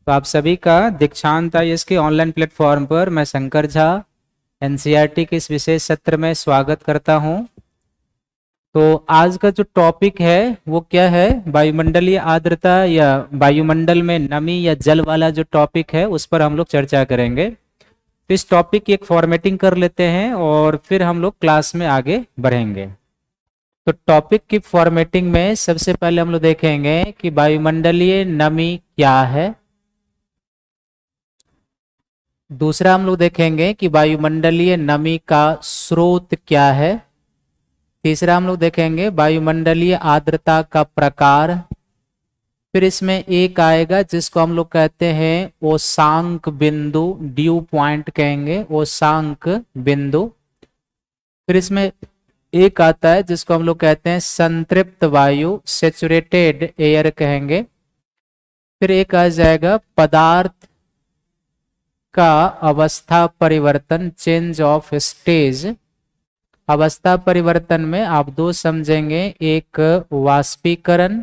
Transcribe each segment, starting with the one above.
तो आप सभी का दीक्षांत आईएएस के ऑनलाइन प्लेटफॉर्म पर मैं शंकर झा एनसीईआरटी के इस विशेष सत्र में स्वागत करता हूं। तो आज का जो टॉपिक है वो क्या है, वायुमंडलीय आर्द्रता या वायुमंडल में नमी या जल वाला जो टॉपिक है उस पर हम लोग चर्चा करेंगे। तो इस टॉपिक की एक फॉर्मेटिंग कर लेते हैं और फिर हम लोग क्लास में आगे बढ़ेंगे। तो टॉपिक की फॉर्मेटिंग में सबसे पहले हम लोग देखेंगे कि वायुमंडलीय नमी क्या है। दूसरा हम लोग देखेंगे कि वायुमंडलीय नमी का स्रोत क्या है। तीसरा हम लोग देखेंगे वायुमंडलीय आर्द्रता का प्रकार। फिर इसमें एक आएगा जिसको हम लोग कहते हैं ओसांक बिंदु, ड्यू पॉइंट कहेंगे, ओसांक बिंदु। फिर इसमें एक आता है जिसको हम लोग कहते हैं संतृप्त वायु, सैचुरेटेड एयर कहेंगे। फिर एक आ जाएगा पदार्थ का अवस्था परिवर्तन, चेंज ऑफ स्टेज। अवस्था परिवर्तन में आप दो समझेंगे, एक वाष्पीकरण,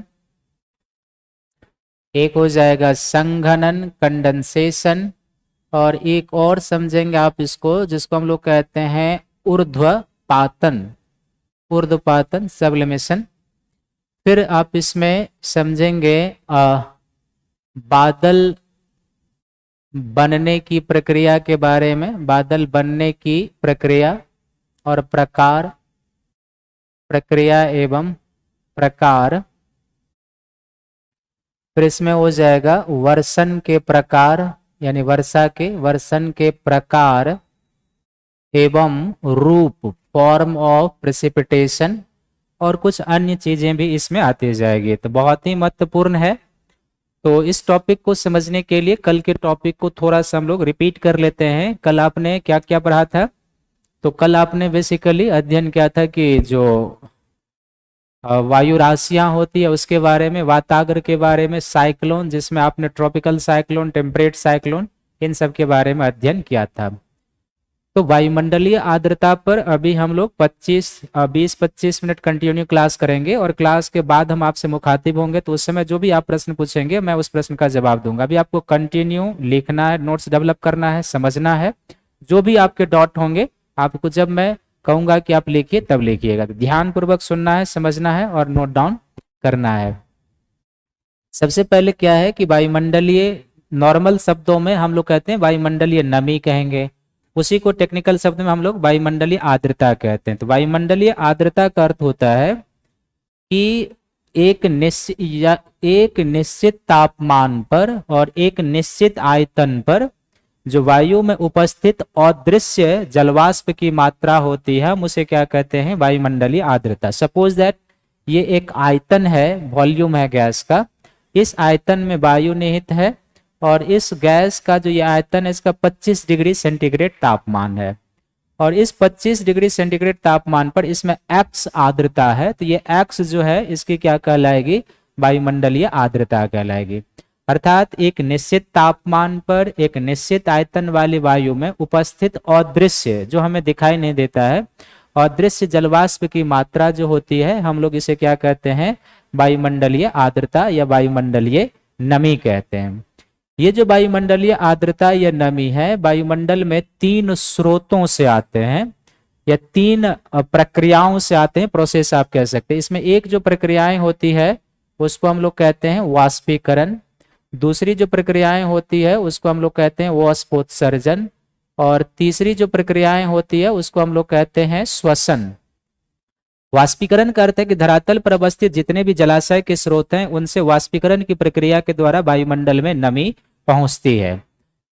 एक हो जाएगा संघनन, कंडेंसेशन, और एक और समझेंगे आप इसको जिसको हम लोग कहते हैं ऊर्ध्वपातन, ऊर्ध्वपातन सब्लिमेशन। फिर आप इसमें समझेंगे बादल बनने की प्रक्रिया के बारे में, बादल बनने की प्रक्रिया और प्रकार, प्रक्रिया एवं प्रकार। फिर इसमें हो जाएगा वर्षण के प्रकार, यानी वर्षा के वर्षण के प्रकार एवं रूप, फॉर्म ऑफ प्रेसिपिटेशन, और कुछ अन्य चीजें भी इसमें आती जाएगी। तो बहुत ही महत्वपूर्ण है। तो इस टॉपिक को समझने के लिए कल के टॉपिक को थोड़ा सा हम लोग रिपीट कर लेते हैं। कल आपने क्या क्या पढ़ा था? तो कल आपने बेसिकली अध्ययन किया था कि जो वायु राशियां होती है उसके बारे में, वाताग्र के बारे में, साइक्लोन जिसमें आपने ट्रॉपिकल साइक्लोन, टेम्परेट साइक्लोन, इन सब के बारे में अध्ययन किया था। तो वायुमंडलीय आर्द्रता पर अभी हम लोग 20-25 मिनट कंटिन्यू क्लास करेंगे और क्लास के बाद हम आपसे मुखातिब होंगे। तो उस समय जो भी आप प्रश्न पूछेंगे मैं उस प्रश्न का जवाब दूंगा। अभी आपको कंटिन्यू लिखना है, नोट्स डेवलप करना है, समझना है। जो भी आपके डॉट होंगे आपको जब मैं कहूंगा कि आप लिखिए तब लिखिएगा। तो ध्यान पूर्वक सुनना है, समझना है और नोट डाउन करना है। सबसे पहले क्या है कि वायुमंडलीय, नॉर्मल शब्दों में हम लोग कहते हैं वायुमंडलीय नमी कहेंगे, उसी को टेक्निकल शब्द में हम लोग वायुमंडलीय आर्द्रता कहते हैं। तो वायुमंडलीय आर्द्रता का अर्थ होता है कि एक निश्चित तापमान पर और एक निश्चित आयतन पर जो वायु में उपस्थित अदृश्य जलवाष्प की मात्रा होती है, हम उसे क्या कहते हैं? वायुमंडलीय आर्द्रता। सपोज दैट ये एक आयतन है, वॉल्यूम है गैस का, इस आयतन में वायु निहित है और इस गैस का जो ये आयतन है इसका 25 डिग्री सेंटीग्रेड तापमान है, और इस 25 डिग्री सेंटीग्रेड तापमान पर इसमें x आर्द्रता है। तो ये x जो है इसकी क्या कहलाएगी? वायुमंडलीय आर्द्रता कहलाएगी। अर्थात एक निश्चित तापमान पर एक निश्चित आयतन वाली वायु में उपस्थित अदृश्य, जो हमें दिखाई नहीं देता है, अदृश्य जलवाष्प की मात्रा जो होती है हम लोग इसे क्या कहते हैं? वायुमंडलीय आर्द्रता या वायुमंडलीय नमी कहते हैं। ये जो वायुमंडलीय आर्द्रता या नमी है वायुमंडल में 3 स्रोतों से आते हैं या 3 प्रक्रियाओं से आते हैं, प्रोसेस आप कह सकते हैं। इसमें एक जो प्रक्रियाएं होती है उसको हम लोग कहते हैं वाष्पीकरण, दूसरी जो प्रक्रियाएं होती है उसको हम लोग कहते हैं वाष्पोत्सर्जन, और तीसरी जो प्रक्रियाएं होती है उसको हम लोग कहते हैं श्वसन। वाष्पीकरण का अर्थ है कि धरातल पर अवस्थित जितने भी जलाशय के स्रोत हैं उनसे वाष्पीकरण की प्रक्रिया के द्वारा वायुमंडल में नमी पहुंचती है।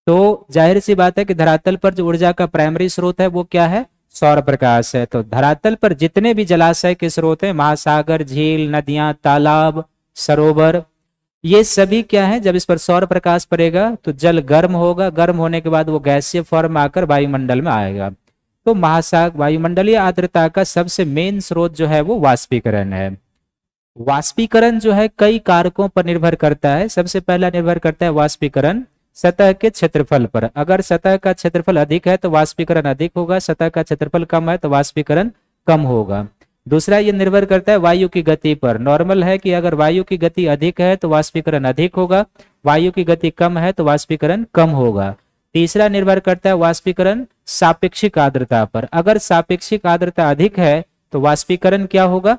तो जाहिर सी बात है कि धरातल पर जो ऊर्जा का प्राइमरी स्रोत है वो क्या है? सौर प्रकाश है। तो धरातल पर जितने भी जलाशय के स्रोत हैं, महासागर, झील, नदियां, तालाब, सरोवर, ये सभी क्या है? जब इस पर सौर प्रकाश पड़ेगा तो जल गर्म होगा, गर्म होने के बाद वो गैसीय फॉर्म आकर वायुमंडल में आएगा। तो महासागर, वायुमंडलीय आर्द्रता का सबसे मेन स्रोत जो है वो वाष्पीकरण है। वाष्पीकरण जो है कई कारकों पर निर्भर करता है। सबसे पहला निर्भर करता है वाष्पीकरण सतह के क्षेत्रफल पर। अगर सतह का क्षेत्रफल अधिक है तो वाष्पीकरण अधिक होगा, सतह का क्षेत्रफल कम है तो वाष्पीकरण कम होगा। दूसरा ये निर्भर करता है वायु की गति पर। नॉर्मल है कि अगर वायु की गति अधिक है तो वाष्पीकरण अधिक होगा, वायु की गति कम है तो वाष्पीकरण कम होगा। तीसरा निर्भर करता है वाष्पीकरण सापेक्षिक आर्द्रता पर। अगर सापेक्षिक आर्द्रता अधिक है तो वाष्पीकरण क्या होगा,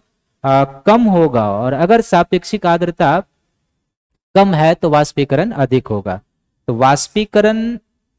कम होगा, और अगर सापेक्षिक आर्द्रता कम है तो वाष्पीकरण अधिक होगा। तो वाष्पीकरण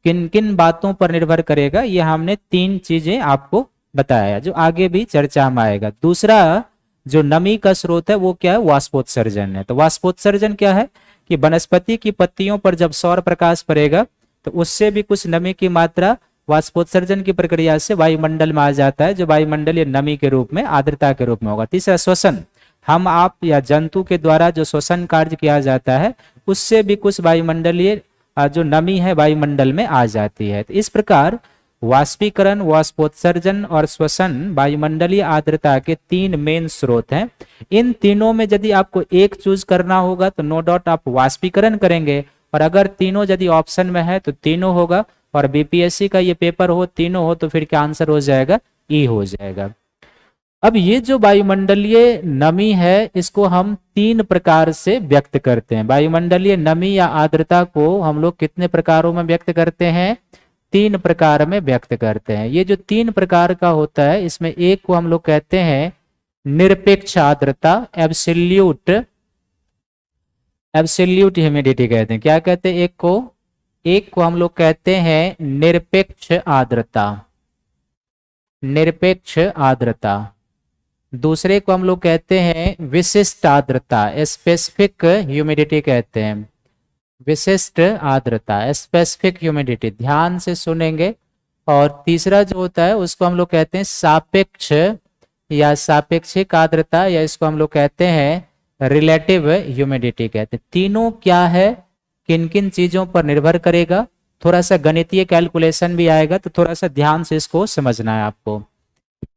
किन किन बातों पर निर्भर करेगा, ये हमने 3 चीजें आपको बताया जो आगे भी चर्चा में आएगा। दूसरा जो नमी का स्रोत है वो क्या है, वाष्पोत्सर्जन है। तो वाष्पोत्सर्जन क्या है कि वनस्पति की पत्तियों पर जब सौर प्रकाश पड़ेगा तो उससे भी कुछ नमी की मात्रा वाष्पोत्सर्जन की प्रक्रिया से वायुमंडल में आ जाता है, जो वायुमंडलीय नमी के रूप में, आर्द्रता के रूप में होगा। तीसरा श्वसन, हम आप या जंतु के द्वारा जो श्वसन कार्य किया जाता है उससे भी कुछ वायुमंडलीय जो नमी है वायुमंडल में आ जाती है। तो इस प्रकार वाष्पीकरण, वाष्पोत्सर्जन और श्वसन वायुमंडलीय आर्द्रता के 3 मेन स्रोत हैं। इन तीनों में यदि आपको एक चूज करना होगा तो नो डाउट आप वाष्पीकरण करेंगे, और अगर तीनों यदि ऑप्शन में है तो तीनों होगा, और बीपीएससी का ये पेपर हो तीनों हो तो फिर क्या आंसर हो जाएगा, ई हो जाएगा। अब ये जो वायुमंडलीय नमी है इसको हम 3 प्रकार से व्यक्त करते हैं। वायुमंडलीय नमी या आर्द्रता को हम लोग कितने प्रकारों में व्यक्त करते हैं, 3 प्रकार में व्यक्त करते हैं। ये जो 3 प्रकार का होता है इसमें एक को हम लोग कहते हैं निरपेक्ष आर्द्रता, एब्सोल्यूट ह्यूमिडिटी कहते हैं। क्या कहते हैं, एक को हम लोग कहते हैं निरपेक्ष आर्द्रता, निरपेक्ष आर्द्रता। दूसरे को हम लोग कहते हैं विशिष्ट आर्द्रता, स्पेसिफिक ह्यूमिडिटी कहते हैं, विशिष्ट आर्द्रता, स्पेसिफिक ह्यूमिडिटी, ध्यान से सुनेंगे। और तीसरा जो होता है उसको हम लोग कहते हैं सापेक्ष या सापेक्षिक आर्द्रता, या इसको हम लोग कहते हैं रिलेटिव ह्यूमिडिटी कहते हैं। तीनों क्या है, किन किन चीजों पर निर्भर करेगा, थोड़ा सा गणितीय कैलकुलेशन भी आएगा तो थोड़ा सा ध्यान से इसको समझना है आपको।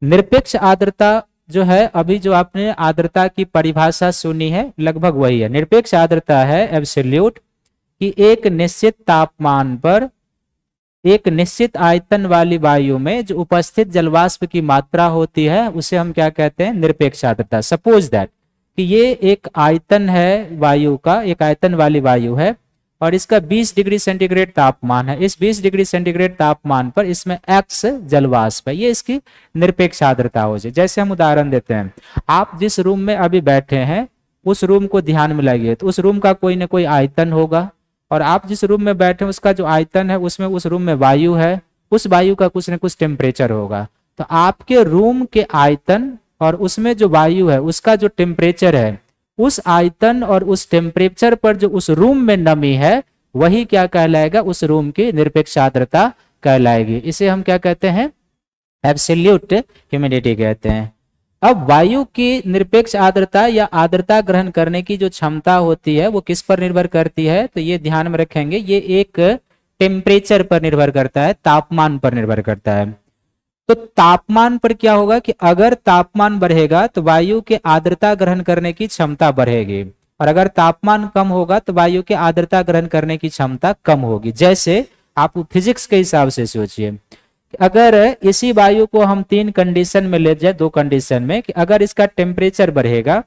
निरपेक्ष आर्द्रता जो है, अभी जो आपने आर्द्रता की परिभाषा सुनी है लगभग वही है। निरपेक्ष आर्द्रता है एब्सोल्यूट, कि एक निश्चित तापमान पर एक निश्चित आयतन वाली वायु में जो उपस्थित जलवाष्प की मात्रा होती है उसे हम क्या कहते हैं, निरपेक्ष आर्द्रता। सपोज दैट कि ये एक आयतन है वायु का, एक आयतन वाली वायु है और इसका 20 डिग्री सेंटीग्रेड तापमान है। इस 20 डिग्री सेंटीग्रेड तापमान पर इसमें x जलवाष्प है, ये इसकी निरपेक्ष आर्द्रता हो जाए। जैसे हम उदाहरण देते हैं, आप जिस रूम में अभी बैठे हैं उस रूम को ध्यान में लाइए, तो उस रूम का कोई ना कोई आयतन होगा, और आप जिस रूम में बैठे हैं उसका जो आयतन है उसमें उस रूम में वायु है, उस वायु का कुछ ना कुछ टेम्परेचर होगा। तो आपके रूम के आयतन और उसमें जो वायु है उसका जो टेम्परेचर है, उस आयतन और उस टेम्परेचर पर जो उस रूम में नमी है वही क्या कहलाएगा, उस रूम की निरपेक्ष आर्द्रता कहलाएगी। इसे हम क्या कहते हैं, एब्सोल्यूट ह्यूमिडिटी कहते हैं। अब वायु की निरपेक्ष आर्द्रता या आर्द्रता ग्रहण करने की जो क्षमता होती है वो किस पर निर्भर करती है, तो ये ध्यान में रखेंगे, ये एक टेम्परेचर पर निर्भर करता है, तापमान पर निर्भर करता है। तो तापमान पर क्या होगा कि अगर तापमान बढ़ेगा तो वायु के आर्द्रता ग्रहण करने की क्षमता बढ़ेगी, और अगर तापमान कम होगा तो वायु के आर्द्रता ग्रहण करने की क्षमता कम होगी। जैसे आप फिजिक्स के हिसाब से सोचिए, अगर इसी वायु को हम 3 कंडीशन में ले जाए, 2 कंडीशन में, कि अगर इसका टेम्परेचर बढ़ेगा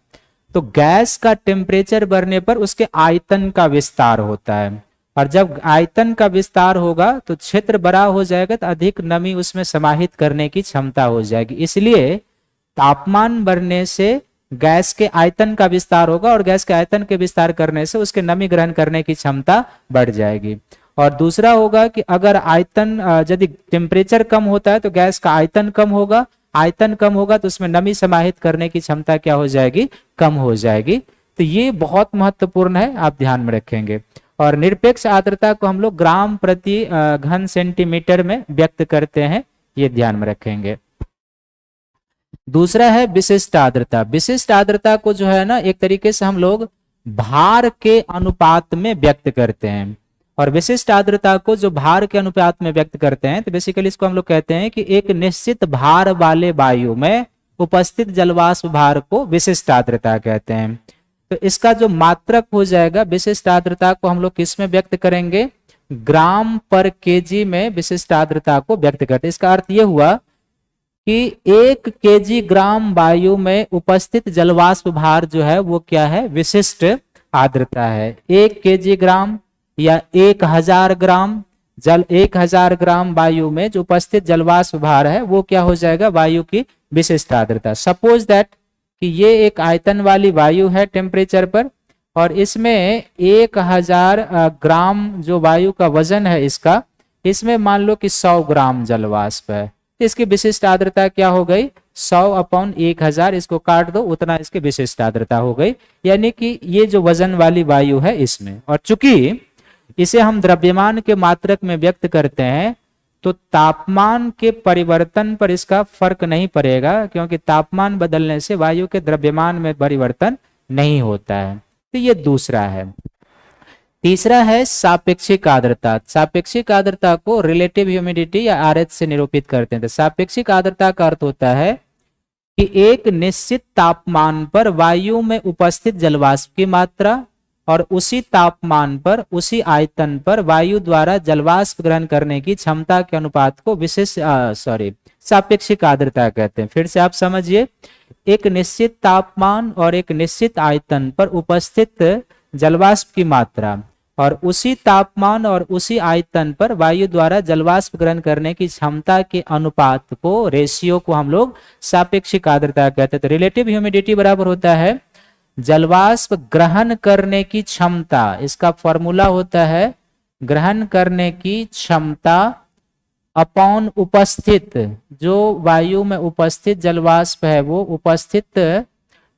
तो गैस का टेम्परेचर बढ़ने पर उसके आयतन का विस्तार होता है, और जब आयतन का विस्तार होगा तो क्षेत्र बड़ा हो जाएगा तो अधिक नमी उसमें समाहित करने की क्षमता हो जाएगी। इसलिए तापमान बढ़ने से गैस के आयतन का विस्तार होगा, और गैस के आयतन के विस्तार करने से उसके नमी ग्रहण करने की क्षमता बढ़ जाएगी। और दूसरा होगा कि अगर आयतन यदि टेम्परेचर कम होता है तो गैस का आयतन कम होगा, आयतन कम होगा तो उसमें नमी समाहित करने की क्षमता क्या हो जाएगी, कम हो जाएगी। तो ये बहुत महत्वपूर्ण है, आप ध्यान में रखेंगे। और निरपेक्ष आर्द्रता को हम लोग ग्राम प्रति घन सेंटीमीटर में व्यक्त करते हैं, ये ध्यान में रखेंगे। दूसरा है विशिष्ट आर्द्रता। विशिष्ट आर्द्रता को जो है ना एक तरीके से हम लोग भार के अनुपात में व्यक्त करते हैं, और विशिष्ट आर्द्रता को जो भार के अनुपात में व्यक्त करते हैं तो बेसिकली इसको हम लोग कहते हैं कि एक निश्चित भार वाले वायु में उपस्थित जलवाष्प भार को विशिष्ट आर्द्रता कहते हैं। तो इसका जो मात्रक हो जाएगा, विशिष्ट आर्द्रता को हम लोग किस में व्यक्त करेंगे, ग्राम पर केजी में विशिष्ट आर्द्रता को व्यक्त करते हैं। इसका अर्थ यह हुआ कि 1 kg वायु में उपस्थित जलवाष्प भार जो है वो क्या है, विशिष्ट आर्द्रता है। 1 kg या 1000 ग्राम जल, 1000 ग्राम वायु में जो उपस्थित जलवाष्प भार है वो क्या हो जाएगा, वायु की विशिष्ट आर्द्रता। सपोज दैट कि ये एक आयतन वाली वायु है टेम्परेचर पर, और इसमें 1000 ग्राम जो वायु का वजन है इसका, इसमें मान लो कि 100 ग्राम जलवाष्प है, तो इसकी विशिष्ट आर्द्रता क्या हो गई, 100/1000, इसको काट दो, उतना इसकी विशिष्ट आर्द्रता हो गई। यानी कि ये जो वजन वाली वायु है इसमें, और चूंकि इसे हम द्रव्यमान के मात्रक में व्यक्त करते हैं तो तापमान के परिवर्तन पर इसका फर्क नहीं पड़ेगा, क्योंकि तापमान बदलने से वायु के द्रव्यमान में परिवर्तन नहीं होता है। तो ये दूसरा है। तीसरा है सापेक्षिक आर्द्रता। सापेक्षिक आर्द्रता को रिलेटिव ह्यूमिडिटी या आरएच से निरूपित करते हैं। तो सापेक्षिक आर्द्रता का अर्थ होता है कि एक निश्चित तापमान पर वायु में उपस्थित जलवाष्प की मात्रा और उसी तापमान पर उसी आयतन पर वायु द्वारा जलवाष्प ग्रहण करने की क्षमता के अनुपात को सापेक्षिक आर्द्रता कहते हैं। फिर से आप समझिए, एक निश्चित तापमान और एक निश्चित आयतन पर उपस्थित जलवाष्प की मात्रा और उसी तापमान और उसी आयतन पर वायु द्वारा जलवाष्प ग्रहण करने की क्षमता के अनुपात को, रेशियो को हम लोग सापेक्षिक आर्द्रता कहते हैं। तो रिलेटिव ह्यूमिडिटी बराबर होता है जलवाष्प ग्रहण करने की क्षमता, इसका फॉर्मूला होता है ग्रहण करने की क्षमता अपॉन उपस्थित, जो वायु में उपस्थित जलवाष्प है वो उपस्थित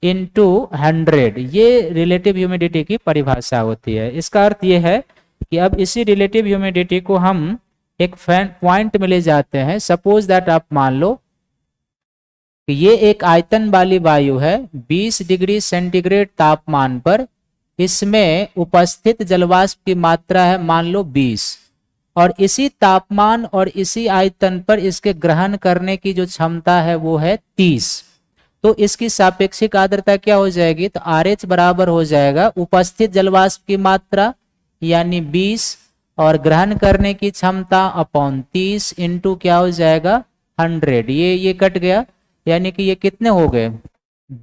इनटू 100। ये रिलेटिव ह्यूमिडिटी की परिभाषा होती है। इसका अर्थ ये है कि अब इसी रिलेटिव ह्यूमिडिटी को हम एक पॉइंट में ले जाते हैं। सपोज दैट आप मान लो कि ये एक आयतन वाली वायु है, 20 डिग्री सेंटीग्रेड तापमान पर इसमें उपस्थित जलवाष्प की मात्रा है मान लो 20, और इसी तापमान और इसी आयतन पर इसके ग्रहण करने की जो क्षमता है वो है 30। तो इसकी सापेक्षिक आर्द्रता क्या हो जाएगी, तो RH बराबर हो जाएगा उपस्थित जलवाष्प की मात्रा यानी 20 और ग्रहण करने की क्षमता अपॉन 30 इंटू क्या हो जाएगा 100। ये कट गया, यानी कि ये कितने हो गए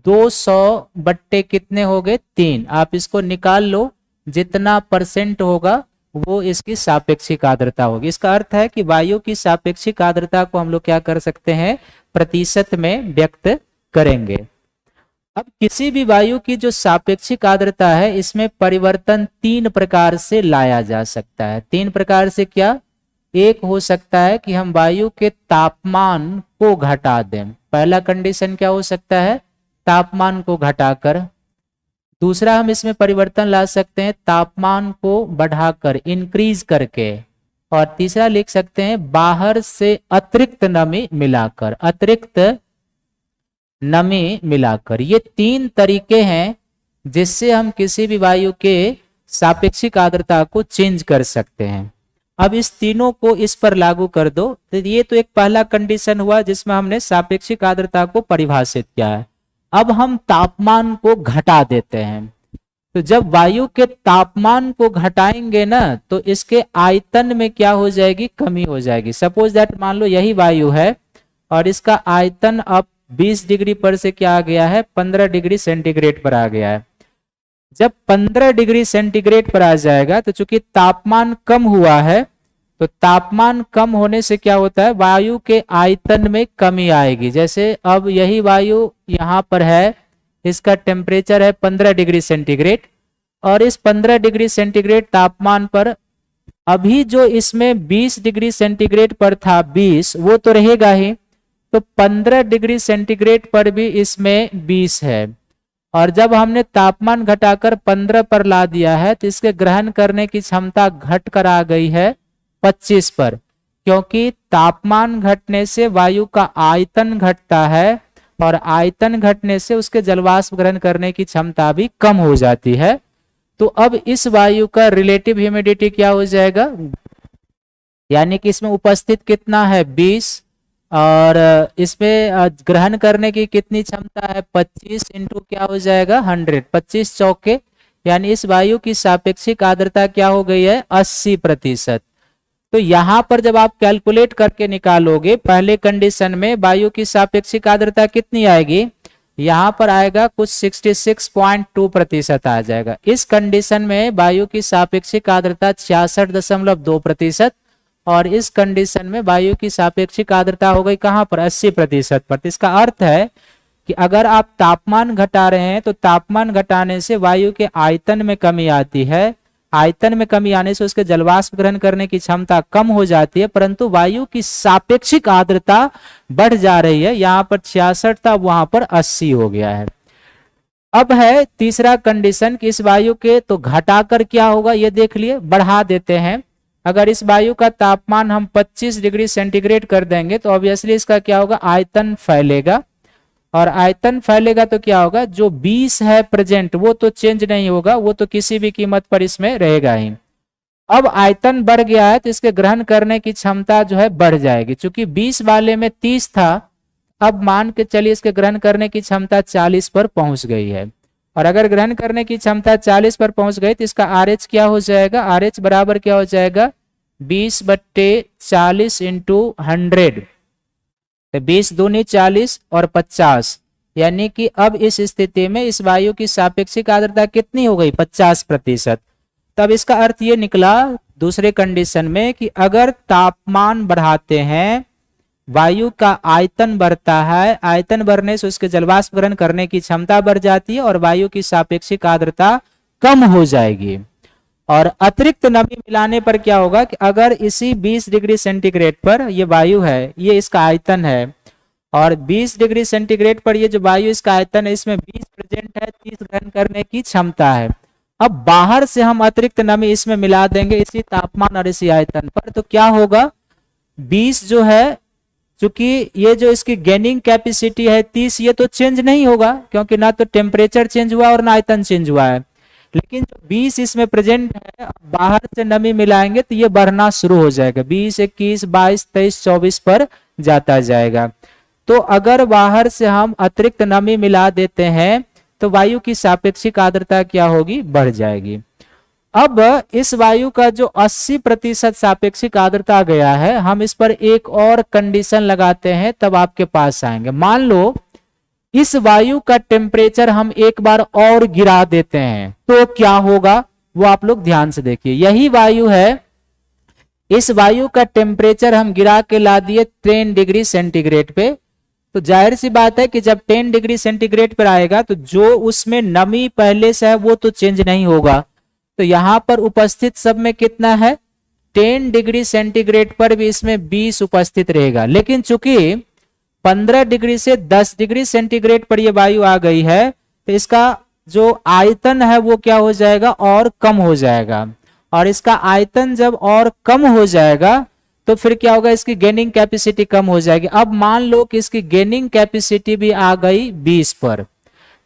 200 बट्टे कितने हो गए 3। आप इसको निकाल लो, जितना परसेंट होगा वो इसकी सापेक्षिक आर्द्रता होगी। इसका अर्थ है कि वायु की सापेक्षिक आर्द्रता को हम लोग क्या कर सकते हैं, प्रतिशत में व्यक्त करेंगे। अब किसी भी वायु की जो सापेक्षिक आर्द्रता है इसमें परिवर्तन 3 प्रकार से लाया जा सकता है। 3 प्रकार से क्या, एक हो सकता है कि हम वायु के तापमान को घटा दें। पहला कंडीशन क्या हो सकता है, तापमान को घटाकर। दूसरा हम इसमें परिवर्तन ला सकते हैं तापमान को बढ़ाकर, इंक्रीज करके। और तीसरा लिख सकते हैं बाहर से अतिरिक्त नमी मिलाकर, अतिरिक्त नमी मिलाकर। ये 3 तरीके हैं जिससे हम किसी भी वायु के सापेक्षिक आर्द्रता को चेंज कर सकते हैं। अब इस तीनों को इस पर लागू कर दो, तो ये तो एक पहला कंडीशन हुआ जिसमें हमने सापेक्षिक आर्द्रता को परिभाषित किया है। अब हम तापमान को घटा देते हैं, तो जब वायु के तापमान को घटाएंगे ना तो इसके आयतन में क्या हो जाएगी, कमी हो जाएगी। सपोज दैट मान लो यही वायु है और इसका आयतन अब 20 डिग्री पर से क्या आ गया है, 15 डिग्री सेंटीग्रेड पर आ गया है। जब 15 डिग्री सेंटीग्रेड पर आ जाएगा तो चूंकि तापमान कम हुआ है, तो तापमान कम होने से क्या होता है, वायु के आयतन में कमी आएगी। जैसे अब यही वायु यहाँ पर है, इसका टेम्परेचर है 15 डिग्री सेंटीग्रेड, और इस 15 डिग्री सेंटीग्रेड तापमान पर अभी जो इसमें 20 डिग्री सेंटीग्रेड पर था 20, वो तो रहेगा ही, तो 15 डिग्री सेंटीग्रेड पर भी इसमें 20 है। और जब हमने तापमान घटाकर 15 पर ला दिया है तो इसके ग्रहण करने की क्षमता घट कर आ गई है 25 पर, क्योंकि तापमान घटने से वायु का आयतन घटता है और आयतन घटने से उसके जलवाष्प ग्रहण करने की क्षमता भी कम हो जाती है। तो अब इस वायु का रिलेटिव ह्यूमिडिटी क्या हो जाएगा, यानी कि इसमें उपस्थित कितना है 20 और इसमें ग्रहण करने की कितनी क्षमता है 25 इंटू क्या हो जाएगा 100, 25 चौके, यानी इस वायु की सापेक्षिक आर्द्रता क्या हो गई है 80%। तो यहां पर जब आप कैलकुलेट करके निकालोगे, पहले कंडीशन में वायु की सापेक्षिक आर्द्रता कितनी आएगी, यहां पर आएगा कुछ 66.2% आ जाएगा। इस कंडीशन में वायु की सापेक्षिक आर्द्रता 66.2%, और इस कंडीशन में वायु की सापेक्षिक आर्द्रता हो गई कहां पर, 80% पर। इसका अर्थ है कि अगर आप तापमान घटा रहे हैं तो तापमान घटाने से वायु के आयतन में कमी आती है, आयतन में कमी आने से उसके जलवाष्प ग्रहण करने की क्षमता कम हो जाती है, परंतु वायु की सापेक्षिक आर्द्रता बढ़ जा रही है। यहां पर 66 था, वहां पर 80 हो गया है। अब है तीसरा कंडीशन कि इस वायु के तो घटाकर क्या होगा ये देख लिए, बढ़ा देते हैं। अगर इस वायु का तापमान हम 25 डिग्री सेंटीग्रेड कर देंगे तो ऑब्वियसली इसका क्या होगा, आयतन फैलेगा, और आयतन फैलेगा तो क्या होगा, जो 20 है प्रेजेंट वो तो चेंज नहीं होगा, वो तो किसी भी कीमत पर इसमें रहेगा ही। अब आयतन बढ़ गया है तो इसके ग्रहण करने की क्षमता जो है बढ़ जाएगी। चूंकि 20 वाले में 30 था, अब मान के चलिए इसके ग्रहण करने की क्षमता 40 पर पहुंच गई है, और अगर ग्रहण करने की क्षमता 40 पर पहुंच गई तो इसका RH क्या हो जाएगा, RH बराबर क्या हो जाएगा, 20/40 × 100, 20 दूनी 40 और 50, यानी कि अब इस स्थिति में इस वायु की सापेक्षिक आर्द्रता कितनी हो गई, 50%। तब इसका अर्थ ये निकला दूसरे कंडीशन में कि अगर तापमान बढ़ाते हैं, वायु का आयतन बढ़ता है, आयतन बढ़ने से उसके जलवाष्प ग्रहण करने की क्षमता बढ़ जाती है और वायु की सापेक्षिक आर्द्रता कम हो जाएगी। और अतिरिक्त नमी मिलाने पर क्या होगा कि अगर इसी 20 डिग्री सेंटीग्रेड पर ये वायु है, ये इसका आयतन है, और 20 डिग्री सेंटीग्रेड पर ये जो वायु इसका आयतन है, इसमें 20 प्रेजेंट है, 30 ग्रहण करने की क्षमता है। अब बाहर से हम अतिरिक्त नमी इसमें मिला देंगे इसी तापमान और इसी आयतन पर, तो क्या होगा, 20 जो है, चूंकि ये जो इसकी गेनिंग कैपेसिटी है 30, ये तो चेंज नहीं होगा क्योंकि ना तो टेम्परेचर चेंज हुआ और ना आयतन चेंज हुआ है। लेकिन जो 20 इसमें प्रेजेंट है, बाहर से नमी मिलाएंगे तो ये बढ़ना शुरू हो जाएगा, 20, 21, 22, 23, 24 पर जाता जाएगा। तो अगर बाहर से हम अतिरिक्त नमी मिला देते हैं तो वायु की सापेक्षिक आर्द्रता क्या होगी, बढ़ जाएगी। अब इस वायु का जो 80% सापेक्षिक आर्द्रता गया है, हम इस पर एक और कंडीशन लगाते हैं, तब आपके पास आएंगे। मान लो इस वायु का टेम्परेचर हम एक बार और गिरा देते हैं तो क्या होगा, वो आप लोग ध्यान से देखिए। यही वायु है, इस वायु का टेम्परेचर हम गिरा के ला दिए 10 डिग्री सेंटीग्रेड पे, तो जाहिर सी बात है कि जब 10 डिग्री सेंटीग्रेड पर आएगा तो जो उसमें नमी पहले से है वो तो चेंज नहीं होगा। तो यहां पर उपस्थित सब में कितना है, 10 डिग्री सेंटीग्रेड पर भी इसमें 20 उपस्थित रहेगा। लेकिन चूंकि 15 डिग्री से 10 डिग्री सेंटीग्रेड पर यह वायु आ गई है तो इसका जो आयतन है वो क्या हो जाएगा, और कम हो जाएगा। और इसका आयतन जब और कम हो जाएगा तो फिर क्या होगा, इसकी गेनिंग कैपेसिटी कम हो जाएगी। अब मान लो कि इसकी गेनिंग कैपेसिटी भी आ गई 20 पर,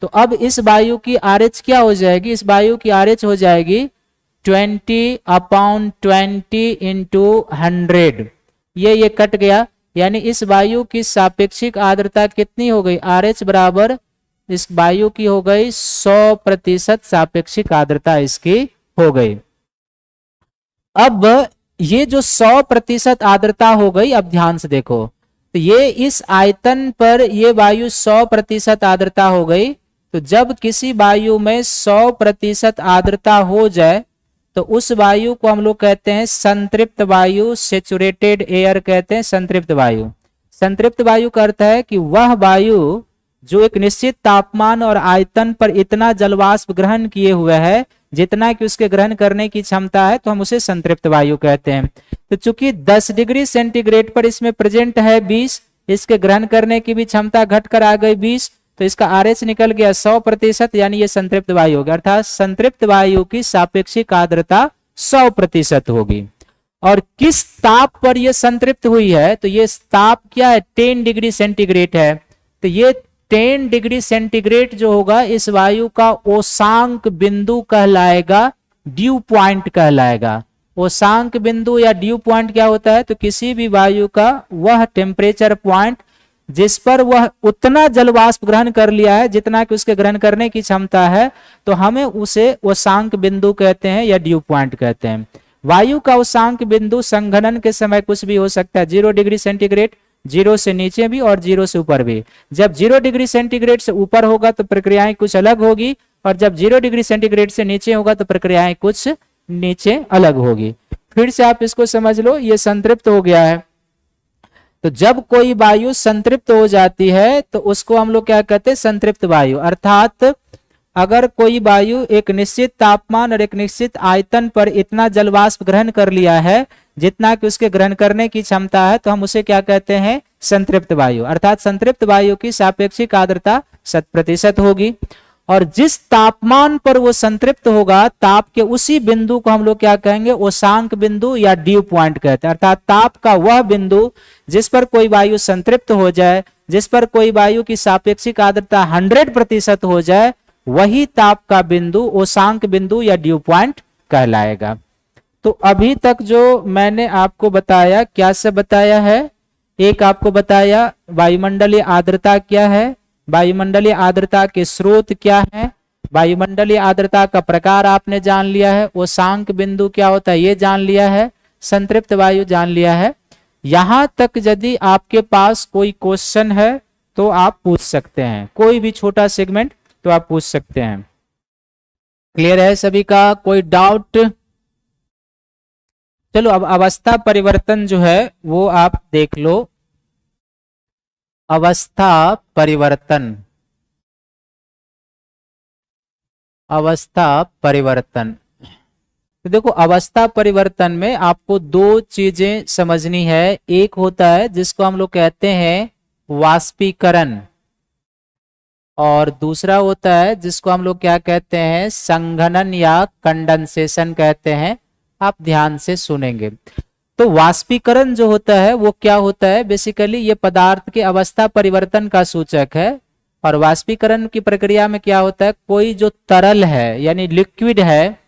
तो अब इस वायु की RH क्या हो जाएगी, इस वायु की RH हो जाएगी 20/20 × 100। ये कट गया, यानी इस वायु की सापेक्षिक आर्द्रता कितनी हो गई, RH बराबर इस वायु की हो गई 100% सापेक्षिक आर्द्रता इसकी हो गई। अब ये जो 100% आर्द्रता हो गई, अब ध्यान से देखो, तो ये इस आयतन पर ये वायु 100% आर्द्रता हो गई। तो जब किसी वायु में 100% आर्द्रता हो जाए तो उस वायु को हम लोग कहते हैं संतृप्त वायु, सेचुरेटेड एयर कहते हैं संतृप्त वायु। संतृप्त वायु का अर्थ है कि वह वायु जो एक निश्चित तापमान और आयतन पर इतना जलवाष्प ग्रहण किए हुए है जितना कि उसके ग्रहण करने की क्षमता है, तो हम उसे संतृप्त वायु कहते हैं। तो चूंकि 10 डिग्री सेंटीग्रेड पर इसमें प्रेजेंट है 20, इसके ग्रहण करने की भी क्षमता घटकर आ गई 20, तो इसका RH निकल गया 100%, यानी ये संतृप्त वायु होगी। अर्थात संतृप्त वायु की सापेक्षिक आर्द्रता 100% होगी। और किस ताप पर यह संतृप्त हुई है, तो ये ताप क्या है, 10 डिग्री सेंटीग्रेड है। तो ये 10 डिग्री सेंटीग्रेड जो होगा इस वायु का ओसांक बिंदु कहलाएगा, ड्यू पॉइंट कहलाएगा। ओसांक बिंदु या ड्यू पॉइंट क्या होता है, तो किसी भी वायु का वह टेम्परेचर पॉइंट जिस पर वह उतना जलवाष्प ग्रहण कर लिया है जितना कि उसके ग्रहण करने की क्षमता है, तो हमें उसे ओसांक बिंदु कहते हैं या ड्यू पॉइंट कहते हैं। वायु का उष्णांक बिंदु संघनन के समय कुछ भी हो सकता है, 0 डिग्री सेंटीग्रेड, 0 से नीचे भी और 0 से ऊपर भी। जब 0 डिग्री सेंटीग्रेड से ऊपर होगा तो प्रक्रियाएं कुछ अलग होगी, और जब 0 डिग्री सेंटीग्रेड से नीचे होगा तो प्रक्रियाएं कुछ नीचे अलग होगी। फिर से आप इसको समझ लो, ये संतृप्त हो गया है। तो जब कोई वायु संतृप्त हो जाती है तो उसको हम लोग क्या कहते हैं, संतृप्त वायु। अर्थात अगर कोई वायु एक निश्चित तापमान और एक निश्चित आयतन पर इतना जलवाष्प ग्रहण कर लिया है जितना कि उसके ग्रहण करने की क्षमता है, तो हम उसे क्या कहते हैं, संतृप्त वायु। अर्थात संतृप्त वायु की सापेक्षिक आर्द्रता 100% होगी, और जिस तापमान पर वो संतृप्त होगा ताप के उसी बिंदु को हम लोग क्या कहेंगे, उष्णांक बिंदु या ड्यू पॉइंट कहते हैं। अर्थात ताप का वह बिंदु जिस पर कोई वायु संतृप्त हो जाए, जिस पर कोई वायु की सापेक्षिक आर्द्रता 100% हो जाए, वही ताप का बिंदु उष्णांक बिंदु या ड्यू पॉइंट कहलाएगा। तो अभी तक जो मैंने आपको बताया, क्या सब बताया है, एक आपको बताया वायुमंडलीय आर्द्रता क्या है, वायुमंडलीय आर्द्रता के स्रोत क्या है, वायुमंडलीय आर्द्रता का प्रकार आपने जान लिया है, उष्णांक बिंदु क्या होता है ये जान लिया है, संतृप्त वायु जान लिया है। यहां तक यदि आपके पास कोई क्वेश्चन है तो आप पूछ सकते हैं, कोई भी छोटा सेगमेंट तो आप पूछ सकते हैं। क्लियर है सभी का, कोई डाउट? चलो अब अवस्था परिवर्तन जो है वो आप देख लो। अवस्था परिवर्तन, अवस्था परिवर्तन, तो देखो अवस्था परिवर्तन में आपको दो चीजें समझनी है। एक होता है जिसको हम लोग कहते हैं वाष्पीकरण, और दूसरा होता है जिसको हम लोग क्या कहते हैं, संघनन या कंडेंसेशन कहते हैं। आप ध्यान से सुनेंगे। तो वाष्पीकरण जो होता है वो क्या होता है, बेसिकली ये पदार्थ के अवस्था परिवर्तन का सूचक है। और वाष्पीकरण की प्रक्रिया में क्या होता है, कोई जो तरल है यानी लिक्विड है,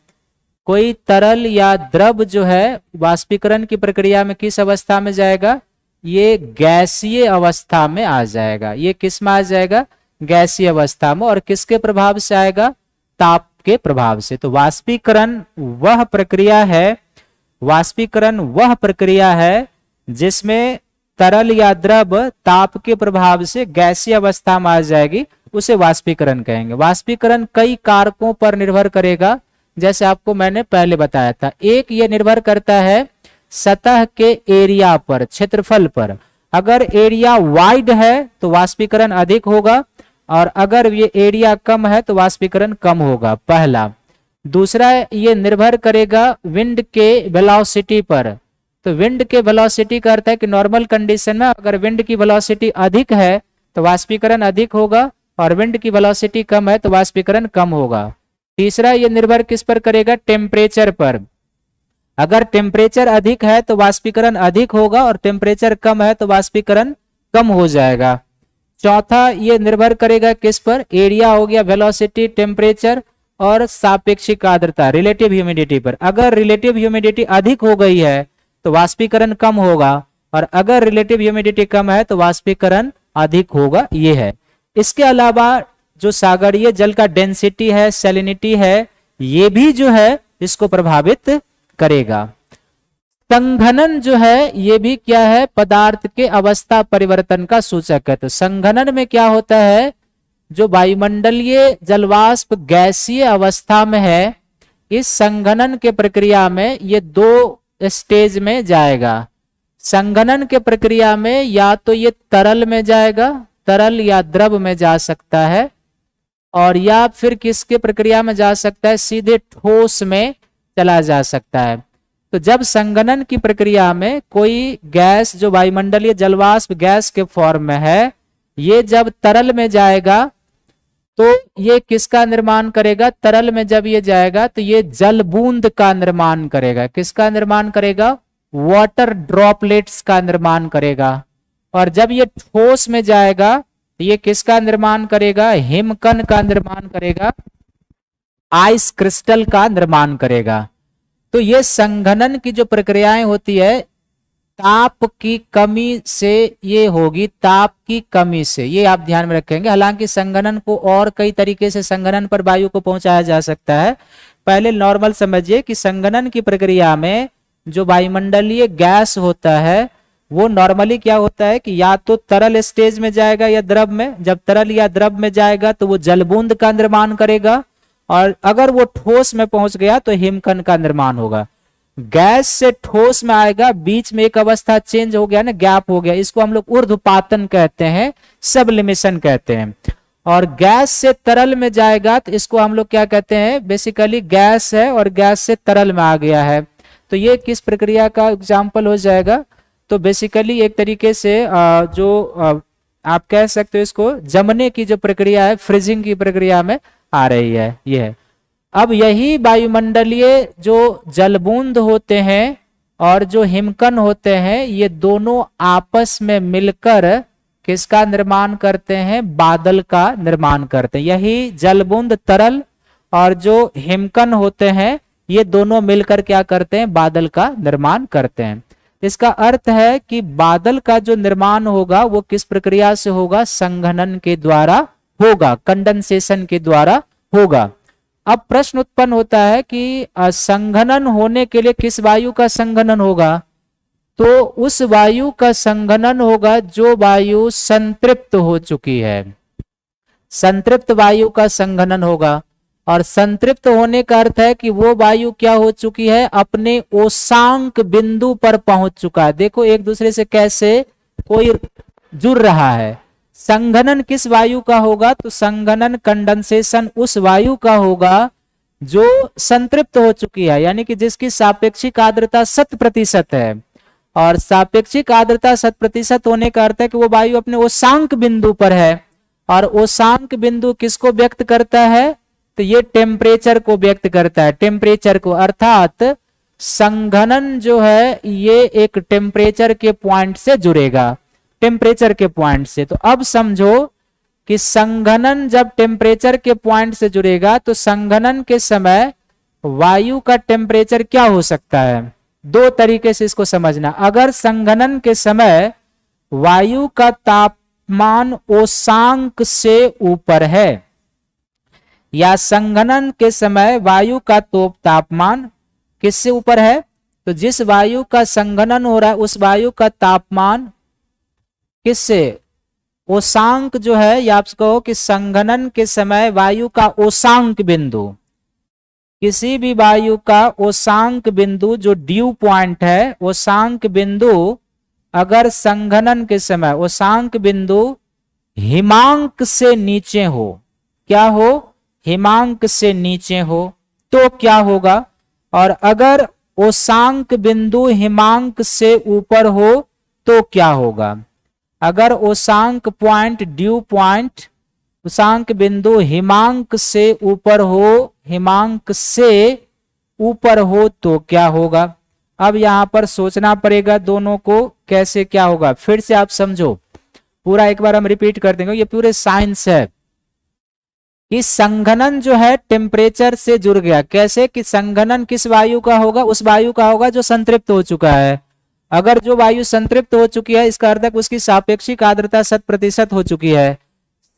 कोई तरल या द्रव जो है वाष्पीकरण की प्रक्रिया में किस अवस्था में जाएगा, ये गैसीय अवस्था में आ जाएगा। ये किस में आ जाएगा, गैसीय अवस्था में। और किसके प्रभाव से आएगा, ताप के प्रभाव से। तो वाष्पीकरण वह प्रक्रिया है, वाष्पीकरण वह प्रक्रिया है जिसमें तरल या द्रव ताप के प्रभाव से गैसीय अवस्था में आ जाएगी, उसे वाष्पीकरण कहेंगे। वाष्पीकरण कई कारकों पर निर्भर करेगा, जैसे आपको मैंने पहले बताया था। एक ये निर्भर करता है सतह के एरिया पर, क्षेत्रफल पर। अगर एरिया वाइड है तो वाष्पीकरण अधिक होगा, और अगर ये एरिया कम है तो वाष्पीकरण कम होगा, पहला। दूसरा ये निर्भर करेगा विंड के वेलोसिटी पर। तो विंड के वेलोसिटी का अर्थ है कि नॉर्मल कंडीशन में अगर विंड की वेलोसिटी अधिक है तो वाष्पीकरण अधिक होगा, और विंड की वेलोसिटी कम है तो वाष्पीकरण कम होगा। तीसरा ये निर्भर किस पर करेगा, टेम्परेचर पर। अगर टेम्परेचर अधिक है तो वाष्पीकरण अधिक होगा, और टेम्परेचर कम है तो वाष्पीकरण कम हो जाएगा। चौथा ये निर्भर करेगा किस पर, एरिया हो गया, वेलोसिटी, टेम्परेचर और सापेक्षिक आर्द्रता, रिलेटिव ह्यूमिडिटी पर। अगर रिलेटिव ह्यूमिडिटी अधिक हो गई है तो वाष्पीकरण कम होगा, और अगर रिलेटिव ह्यूमिडिटी कम है तो वाष्पीकरण अधिक होगा। ये है। इसके अलावा जो सागरीय जल का डेंसिटी है, सैलिनिटी है, ये भी जो है इसको प्रभावित करेगा। संघनन जो है ये भी क्या है, पदार्थ के अवस्था परिवर्तन का सूचक है। तो संघनन में क्या होता है, जो वायुमंडलीय जलवाष्प गैसीय अवस्था में है, इस संघनन के प्रक्रिया में ये दो स्टेज में जाएगा। संघनन के प्रक्रिया में या तो ये तरल में जाएगा, तरल या द्रव में जा सकता है, और या फिर किसके प्रक्रिया में जा सकता है, सीधे ठोस में चला जा सकता है। तो जब संघनन की प्रक्रिया में कोई गैस जो वायुमंडलीय जलवाष्प गैस के फॉर्म में है, ये जब तरल में जाएगा तो ये किसका निर्माण करेगा, तरल में जब ये जाएगा तो ये जल बूंद का निर्माण करेगा। किसका निर्माण करेगा, वाटर ड्रॉपलेट्स का निर्माण करेगा। और जब ये ठोस में जाएगा तो ये किसका निर्माण करेगा, हिमकण का निर्माण करेगा, आइस क्रिस्टल का निर्माण करेगा। तो ये संघनन की जो प्रक्रियाएं होती है, ताप की कमी से ये होगी, ताप की कमी से, ये आप ध्यान में रखेंगे। हालांकि संघनन को और कई तरीके से संघनन पर वायु को पहुंचाया जा सकता है, पहले नॉर्मल समझिए कि संघनन की प्रक्रिया में जो वायुमंडलीय गैस होता है वो नॉर्मली क्या होता है कि या तो तरल स्टेज में जाएगा या द्रव में। जब तरल या द्रव में जाएगा तो वो जलबूंद का निर्माण करेगा, और अगर वो ठोस में पहुंच गया तो हिमकण का निर्माण होगा। गैस से ठोस में आएगा, बीच में एक अवस्था चेंज हो गया ना, गैप हो गया, इसको हम लोग ऊर्ध्वपातन कहते हैं, सब्लिमेशन कहते हैं। और गैस से तरल में जाएगा तो इसको हम लोग क्या कहते हैं, बेसिकली गैस है और गैस से तरल में आ गया है। तो ये किस प्रक्रिया का एग्जाम्पल हो जाएगा, तो बेसिकली एक तरीके से आप कह सकते हो इसको जमने की जो प्रक्रिया है, फ्रीजिंग की प्रक्रिया में आ रही है ये है। अब यही वायुमंडलीय जो जलबूंद होते हैं और जो हिमकण होते हैं, ये दोनों आपस में मिलकर किसका निर्माण करते हैं, बादल का निर्माण करते हैं। यही जलबूंद तरल और जो हिमकण होते हैं ये दोनों मिलकर क्या करते हैं, बादल का निर्माण करते हैं। इसका अर्थ है कि बादल का जो निर्माण होगा वो किस प्रक्रिया से होगा, संघनन के द्वारा होगा, कंडेंसेशन के द्वारा होगा। अब प्रश्न उत्पन्न होता है कि संघनन होने के लिए किस वायु का संघनन होगा, तो उस वायु का संघनन होगा जो वायु संतृप्त हो चुकी है, संतृप्त वायु का संघनन होगा। और संतृप्त होने का अर्थ है कि वो वायु क्या हो चुकी है, अपने ओसांक बिंदु पर पहुंच चुका है। देखो एक दूसरे से कैसे कोई जुड़ रहा है। संघनन किस वायु का होगा, तो संघनन कंडेंसेशन उस वायु का होगा जो संतृप्त हो चुकी है, यानी कि जिसकी सापेक्षिक आर्द्रता 100% है। और सापेक्षिक आर्द्रता 100% होने का अर्थ है कि वो वायु अपने ओसांक बिंदु पर है। और ओसांक बिंदु किसको व्यक्त करता है, तो ये टेम्परेचर को व्यक्त करता है, टेम्परेचर को। अर्थात संघनन जो है ये एक टेम्परेचर के पॉइंट से जुड़ेगा, टेम्परेचर के पॉइंट से। तो अब समझो कि संघनन जब टेम्परेचर के पॉइंट से जुड़ेगा तो संघनन के समय वायु का टेम्परेचर क्या हो सकता है, दो तरीके से इसको समझना। अगर संघनन के समय वायु का तापमान ओसांक से ऊपर है, या संघनन के समय वायु का तापमान किससे ऊपर है, तो जिस वायु का संघनन हो रहा है उस वायु का तापमान किससे, ओसांक जो है, या आप कहो कि संघनन के समय वायु का ओसांक बिंदु, किसी भी वायु का ओसांक बिंदु जो ड्यू पॉइंट है, ओसांक बिंदु अगर संघनन के समय ओसांक बिंदु हिमांक से नीचे हो, क्या हो, हिमांक से नीचे हो, तो क्या होगा। और अगर ओसांक बिंदु हिमांक से ऊपर हो तो क्या होगा। अगर ओसांक पॉइंट, ड्यू पॉइंट, ओसांक बिंदु हिमांक से ऊपर हो, हिमांक से ऊपर हो तो क्या होगा। अब यहां पर सोचना पड़ेगा दोनों को कैसे क्या होगा। फिर से आप समझो, पूरा एक बार हम रिपीट कर देंगे, ये पूरे साइंस है कि संघनन जो है टेम्परेचर से जुड़ गया। कैसे कि संघनन किस वायु का होगा, उस वायु का होगा जो संतृप्त हो चुका है। अगर जो वायु संतृप्त हो चुकी है इसका अर्थ है कि उसकी सापेक्षिक आर्द्रता 100% हो चुकी है।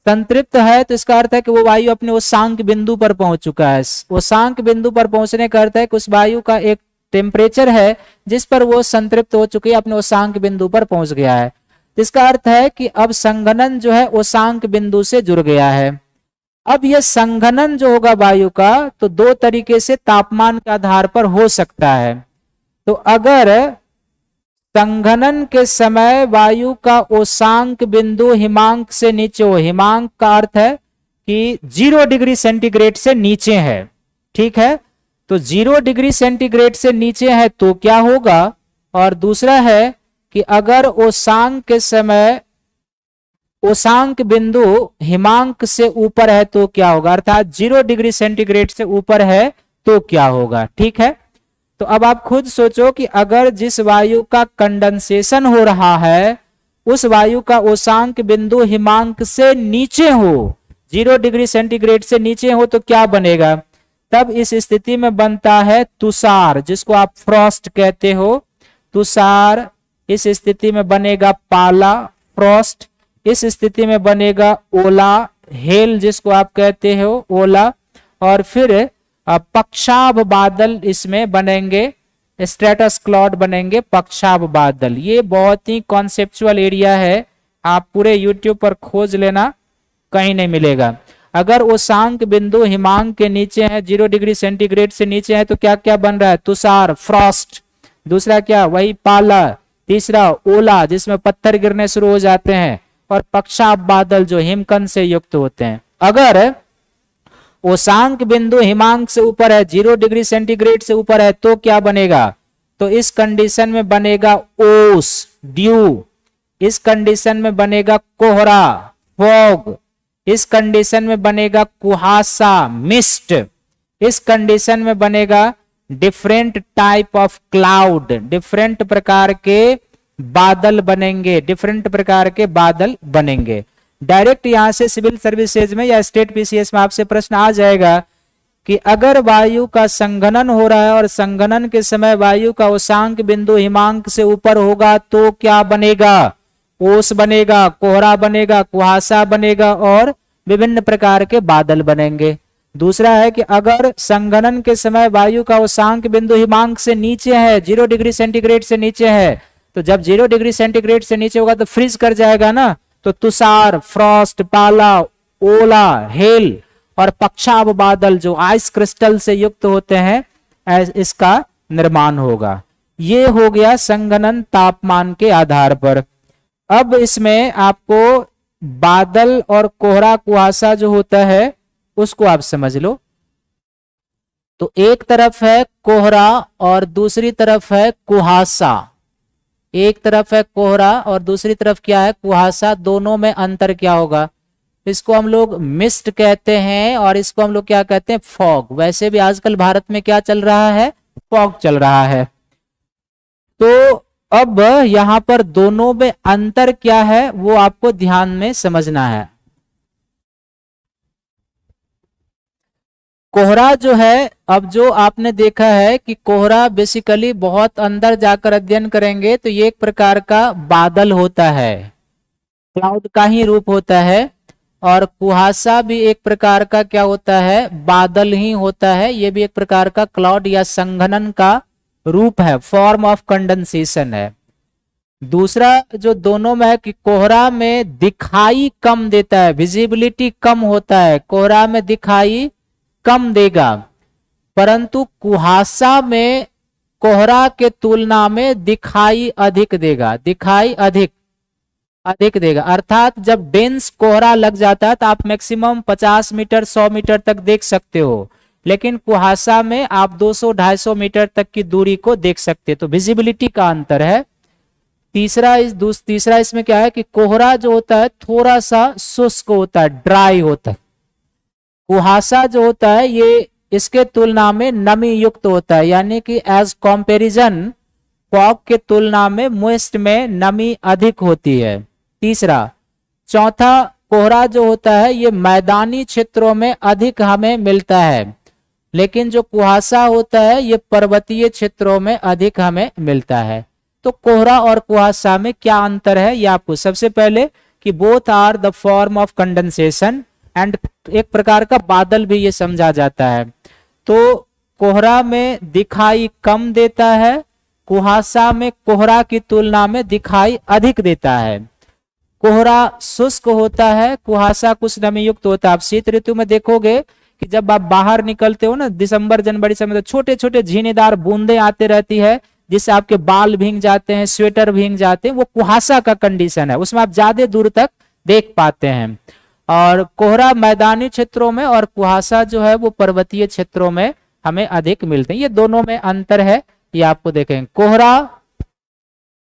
संतृप्त है तो इसका अर्थ है कि वो वायु अपने ओसांक बिंदु पर पहुंच चुका है। ओसांक बिंदु पर पहुंचने का अर्थ है कि उस वायु का एक टेम्परेचर है जिस पर वो संतृप्त हो चुकी है, अपने ओसांक बिंदु पर पहुंच गया है। इसका अर्थ है कि अब संघनन जो है ओसांक बिंदु से जुड़ गया है। अब यह संघनन जो होगा वायु का, तो दो तरीके से तापमान के आधार पर हो सकता है। तो अगर संघनन के समय वायु का ओसांक बिंदु हिमांक से नीचे हो, हिमांक का अर्थ है कि 0 डिग्री सेंटीग्रेड से नीचे है, ठीक है, तो 0 डिग्री सेंटीग्रेड से नीचे है तो क्या होगा। और दूसरा है कि अगर ओसांक के समय ओसांक बिंदु हिमांक से ऊपर है तो क्या होगा, अर्थात 0 डिग्री सेंटीग्रेड से ऊपर है तो क्या होगा, ठीक है। तो अब आप खुद सोचो कि अगर जिस वायु का कंडेंसेशन हो रहा है उस वायु का ओसांक बिंदु हिमांक से नीचे हो, 0 डिग्री सेंटीग्रेड से नीचे हो, तो क्या बनेगा। तब इस स्थिति में बनता है तुषार, जिसको आप फ्रॉस्ट कहते हो, तुषार। इस स्थिति में बनेगा पाला, फ्रॉस्ट। इस स्थिति में बनेगा ओला, हेल जिसको आप कहते हो, ओला। और फिर पक्षाभ बादल इसमें बनेंगे, स्ट्रेटस क्लाउड बनेंगे, पक्षाभ बादल। ये बहुत ही कॉन्सेप्चुअल एरिया है, आप पूरे यूट्यूब पर खोज लेना, कहीं नहीं मिलेगा। अगर उषांक बिंदु हिमांक के नीचे है, 0 डिग्री सेंटीग्रेड से नीचे है, तो क्या क्या बन रहा है? तुषार, फ्रॉस्ट। दूसरा क्या? वही पाला। तीसरा ओला, जिसमें पत्थर गिरने शुरू हो जाते हैं। और पक्षाभ बादल जो हिमकंद से युक्त होते हैं। अगर उषांक बिंदु हिमांक से ऊपर है, 0 डिग्री सेंटीग्रेड से ऊपर है, तो क्या बनेगा? तो इस कंडीशन में बनेगा ओस, ड्यू। इस कंडीशन में बनेगा कोहरा, फॉग। इस कंडीशन में बनेगा कुहासा, मिस्ट। इस कंडीशन में बनेगा different type of cloud, different प्रकार के बादल बनेंगे, डिफरेंट प्रकार के बादल बनेंगे। डायरेक्ट यहां से सिविल सर्विसेज में या स्टेट पीसीएस में आपसे प्रश्न आ जाएगा कि अगर वायु का संघनन हो रहा है और संघनन के समय वायु का उषांक बिंदु हिमांक से ऊपर होगा, तो क्या बनेगा? ओस बनेगा, कोहरा बनेगा, कुहासा बनेगा और विभिन्न प्रकार के बादल बनेंगे। दूसरा है कि अगर संघनन के समय वायु का उषांक बिंदु हिमांक से नीचे है, 0 डिग्री सेंटीग्रेड से नीचे है, तो जब 0 डिग्री सेंटीग्रेड से नीचे होगा तो फ्रीज कर जाएगा ना, तो तुषार, फ्रॉस्ट, पाला, ओला, हेल और पक्षाभ बादल जो आइस क्रिस्टल से युक्त होते हैं, इसका निर्माण होगा। ये हो गया संघनन तापमान के आधार पर। अब इसमें आपको बादल और कोहरा कुहासा जो होता है उसको आप समझ लो। तो एक तरफ है कोहरा और दूसरी तरफ है कुहासा। एक तरफ है कोहरा और दूसरी तरफ क्या है? कुहासा। दोनों में अंतर क्या होगा? इसको हम लोग मिस्ट कहते हैं और इसको हम लोग क्या कहते हैं? फॉग। वैसे भी आजकल भारत में क्या चल रहा है? फॉग चल रहा है। तो अब यहां पर दोनों में अंतर क्या है वो आपको ध्यान में समझना है। कोहरा जो है, अब जो आपने देखा है कि कोहरा बेसिकली बहुत अंदर जाकर अध्ययन करेंगे तो ये एक प्रकार का बादल होता है, क्लाउड का ही रूप होता है। और कुहासा भी एक प्रकार का क्या होता है? बादल ही होता है। ये भी एक प्रकार का क्लाउड या संघनन का रूप है, फॉर्म ऑफ कंडेंसेशन है। दूसरा जो दोनों में है कि कोहरा में दिखाई कम देता है, विजिबिलिटी कम होता है, कोहरा में दिखाई कम देगा, परंतु कुहासा में कोहरा के तुलना में दिखाई अधिक देगा, दिखाई अधिक देगा। अर्थात जब डेंस कोहरा लग जाता है तो आप मैक्सिमम 50 मीटर 100 मीटर तक देख सकते हो, लेकिन कुहासा में आप 200-250 मीटर तक की दूरी को देख सकते हैं। तो विजिबिलिटी का अंतर है। तीसरा इसमें क्या है कि कोहरा जो होता है थोड़ा सा शुष्क होता है, ड्राई होता है। कुहासा जो होता है ये इसके तुलना में नमी युक्त होता है, यानी कि एज कंपैरिजन फॉग के तुलना में मॉइस्ट में नमी अधिक होती है। चौथा कोहरा जो होता है ये मैदानी क्षेत्रों में अधिक हमें मिलता है, लेकिन जो कुहासा होता है ये पर्वतीय क्षेत्रों में अधिक हमें मिलता है। तो कोहरा और कुहासा में क्या अंतर है ये आपको सबसे पहले कि both are the form of condensation and एक प्रकार का बादल भी ये समझा जाता है। तो कोहरा में दिखाई कम देता है, कुहासा में कोहरा की तुलना में दिखाई अधिक देता है। कोहरा शुष्क होता है, कुहासा कुछ नमी युक्त होता है। आप शीत ऋतु में देखोगे कि जब आप बाहर निकलते हो ना दिसंबर जनवरी समय, तो छोटे छोटे झीनेदार बूंदे आते रहती है जिससे आपके बाल भीग जाते हैं, स्वेटर भीग जाते हैं। वो कुहासा का कंडीशन है, उसमें आप ज्यादा दूर तक देख पाते हैं। और कोहरा मैदानी क्षेत्रों में और कुहासा जो है वो पर्वतीय क्षेत्रों में हमें अधिक मिलते हैं। ये दोनों में अंतर है, ये आपको देखेंगे। कोहरा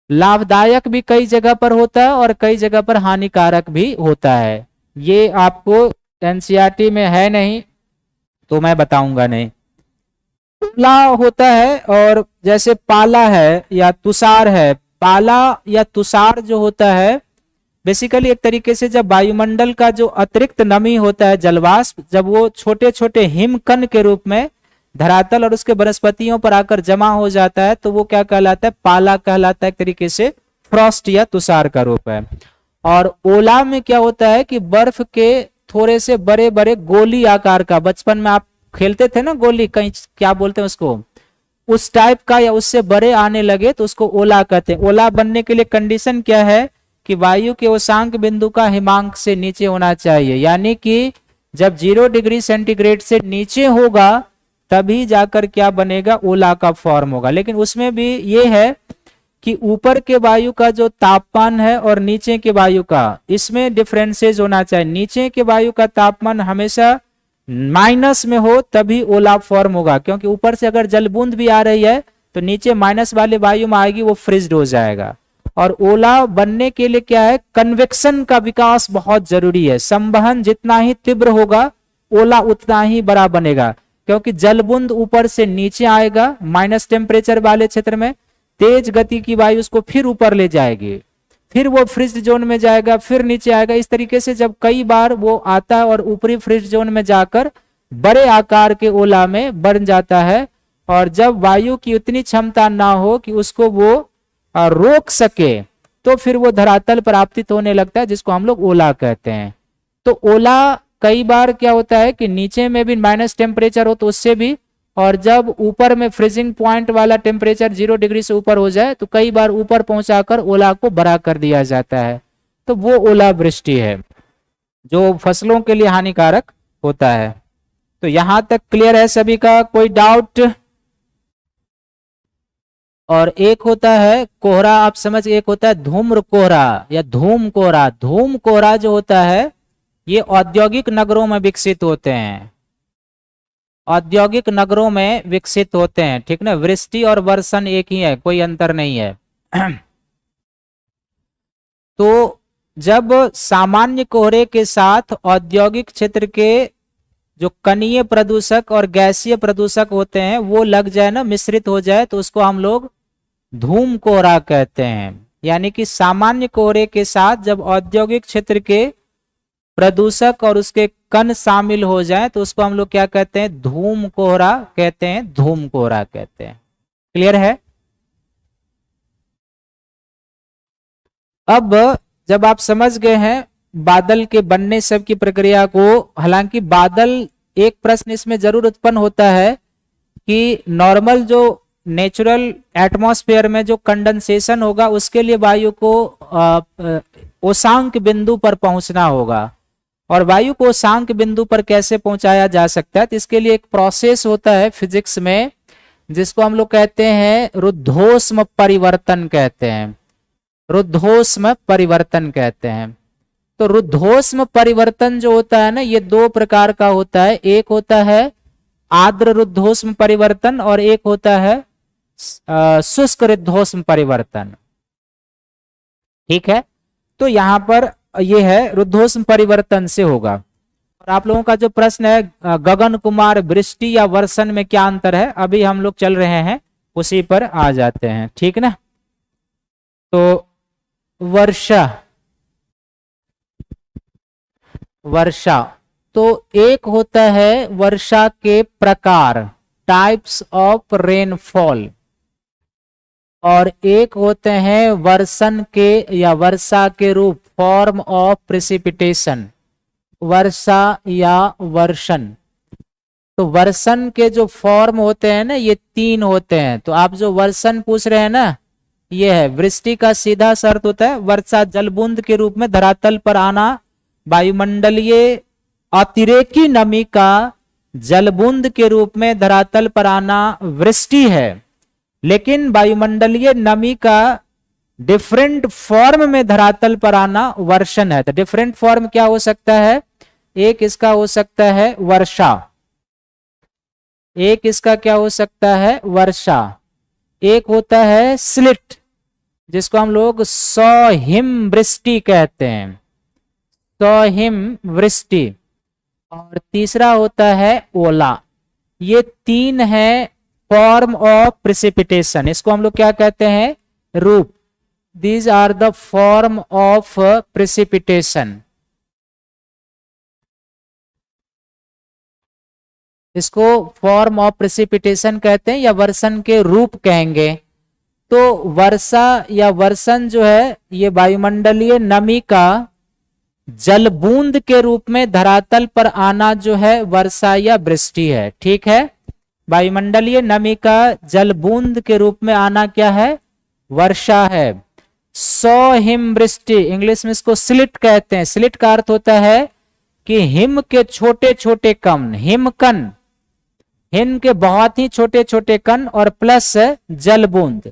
लाभदायक भी कई जगह पर होता है और कई जगह पर हानिकारक भी होता है। ये आपको एनसीईआरटी में है नहीं तो मैं बताऊंगा नहीं। ओला होता है और जैसे पाला है या तुषार है। पाला या तुषार जो होता है बेसिकली एक तरीके से जब वायुमंडल का जो अतिरिक्त नमी होता है, जलवाष्प, जब वो छोटे छोटे हिमकण के रूप में धरातल और उसके वनस्पतियों पर आकर जमा हो जाता है तो वो क्या कहलाता है? पाला कहलाता है। एक तरीके से फ्रॉस्ट या तुषार का रूप है। और ओला में क्या होता है कि बर्फ के थोड़े से बड़े बड़े गोली आकार का, बचपन में आप खेलते थे ना गोली, कहीं क्या बोलते हैं उसको, उस टाइप का या उससे बड़े आने लगे तो उसको ओला कहते हैं। ओला बनने के लिए कंडीशन क्या है कि वायु के उषांक बिंदु का हिमांक से नीचे होना चाहिए, यानी कि जब 0 डिग्री सेंटीग्रेड से नीचे होगा तभी जाकर क्या बनेगा, ओला का फॉर्म होगा। लेकिन उसमें भी ये है कि ऊपर के वायु का जो तापमान है और नीचे के वायु का, इसमें डिफरेंसेस होना चाहिए। नीचे के वायु का तापमान हमेशा माइनस में हो तभी ओला फॉर्म होगा, क्योंकि ऊपर से अगर जल बूंद भी आ रही है तो नीचे माइनस वाले वायु में आएगी, वो फ्रीज्ड हो जाएगा। और ओला बनने के लिए क्या है, कन्वेक्शन का विकास बहुत जरूरी है। संवहन जितना ही तीव्र होगा ओला उतना ही बड़ा बनेगा, क्योंकि जल बूंद ऊपर से नीचे आएगा माइनस टेम्परेचर वाले क्षेत्र में, तेज गति की वायु उसको फिर ऊपर ले जाएगी, फिर वो फ्रिज जोन में जाएगा, फिर नीचे आएगा। इस तरीके से जब कई बार वो आता है और ऊपरी फ्रिज जोन में जाकर बड़े आकार के ओला में बन जाता है, और जब वायु की उतनी क्षमता ना हो कि उसको वो रोक सके तो फिर वो धरातल पर आपतित होने लगता है, जिसको हम लोग ओला कहते हैं। तो ओला कई बार क्या होता है कि नीचे में भी माइनस टेम्परेचर हो तो उससे भी, और जब ऊपर में फ्रीजिंग पॉइंट वाला टेम्परेचर 0 डिग्री से ऊपर हो जाए तो कई बार ऊपर पहुंचाकर ओला को बड़ा कर दिया जाता है। तो वो ओला वृष्टि है जो फसलों के लिए हानिकारक होता है। तो यहां तक क्लियर है सभी का, कोई डाउट? और एक होता है कोहरा, आप समझ, एक होता है धूम्र कोहरा या धूम कोहरा। धूम कोहरा जो होता है ये औद्योगिक नगरों में विकसित होते हैं, औद्योगिक नगरों में विकसित होते हैं, ठीक ना। वृष्टि और वर्षण एक ही है, कोई अंतर नहीं है। तो जब सामान्य कोहरे के साथ औद्योगिक क्षेत्र के जो कणीय प्रदूषक और गैसीय प्रदूषक होते हैं वो लग जाए ना, मिश्रित हो जाए, तो उसको हम लोग धूम कोहरा कहते हैं। यानी कि सामान्य कोहरे के साथ जब औद्योगिक क्षेत्र के प्रदूषक और उसके कण शामिल हो जाए तो उसको हम लोग क्या कहते हैं, धूम कोहरा कहते हैं, धूम कोहरा कहते हैं। क्लियर है? अब जब आप समझ गए हैं बादल के बनने सब की प्रक्रिया को, हालांकि बादल, एक प्रश्न इसमें जरूर उत्पन्न होता है कि नॉर्मल जो नेचुरल एटमॉस्फेयर में जो कंडेंसेशन होगा उसके लिए वायु को उषांक बिंदु पर पहुंचना होगा, और वायु को उषांक बिंदु पर कैसे पहुंचाया जा सकता है, तो इसके लिए एक प्रोसेस होता है फिजिक्स में जिसको हम लोग कहते हैं रुद्धोष्म परिवर्तन कहते हैं, रुद्धोष्म परिवर्तन कहते हैं। तो रुद्धोष्म परिवर्तन जो होता है ना, ये दो प्रकार का होता है। एक होता है आर्द्र रुद्धोष्म परिवर्तन और एक होता है शुष्क रुद्धोष्म परिवर्तन, ठीक है। तो यहां पर ये है रुद्धोष्म परिवर्तन से होगा। और आप लोगों का जो प्रश्न है गगन कुमार, वृष्टि या वर्षण में क्या अंतर है, अभी हम लोग चल रहे हैं उसी पर आ जाते हैं, ठीक ना। तो वर्षा, वर्षा तो एक होता है वर्षा के प्रकार, टाइप्स ऑफ रेनफॉल, और एक होते हैं वर्षण के या वर्षा के रूप, फॉर्म ऑफ प्रेसिपिटेशन, वर्षा या वर्षण। तो वर्षण के जो फॉर्म होते हैं ना ये तीन होते हैं। तो आप जो वर्षण पूछ रहे हैं ना, ये है वृष्टि का सीधा शर्त होता है वर्षा जलबूंद के रूप में धरातल पर आना, वायुमंडलीय अतिरेकी नमी का जलबूंद के रूप में धरातल पर आना वृष्टि है। लेकिन वायुमंडलीय नमी का डिफरेंट फॉर्म में धरातल पर आना वर्षण है। तो डिफरेंट फॉर्म क्या हो सकता है, एक इसका हो सकता है वर्षा, एक इसका क्या हो सकता है वर्षा, एक होता है स्लिट जिसको हम लोग सौहिम वृष्टि कहते हैं, सौहिम वृष्टि, और तीसरा होता है ओला। ये तीन है फॉर्म ऑफ प्रेसिपिटेशन, इसको हम लोग क्या कहते हैं, रूप। These are the form of precipitation, इसको फॉर्म ऑफ प्रेसिपिटेशन कहते हैं या वर्षण के रूप कहेंगे। तो वर्षा या वर्षण जो है ये वायुमंडलीय नमी का जल बूंद के रूप में धरातल पर आना जो है वर्षा या वृष्टि है। ठीक है, वायुमंडलीय नमी का जल बूंद के रूप में आना क्या है? वर्षा है। सौ हिम वृष्टि, इंग्लिश में इसको स्लिट कहते हैं। स्लिट का अर्थ होता है कि हिम के छोटे छोटे कण, हिमकण, हिम के बहुत ही छोटे छोटे कण और प्लस जल बूंद।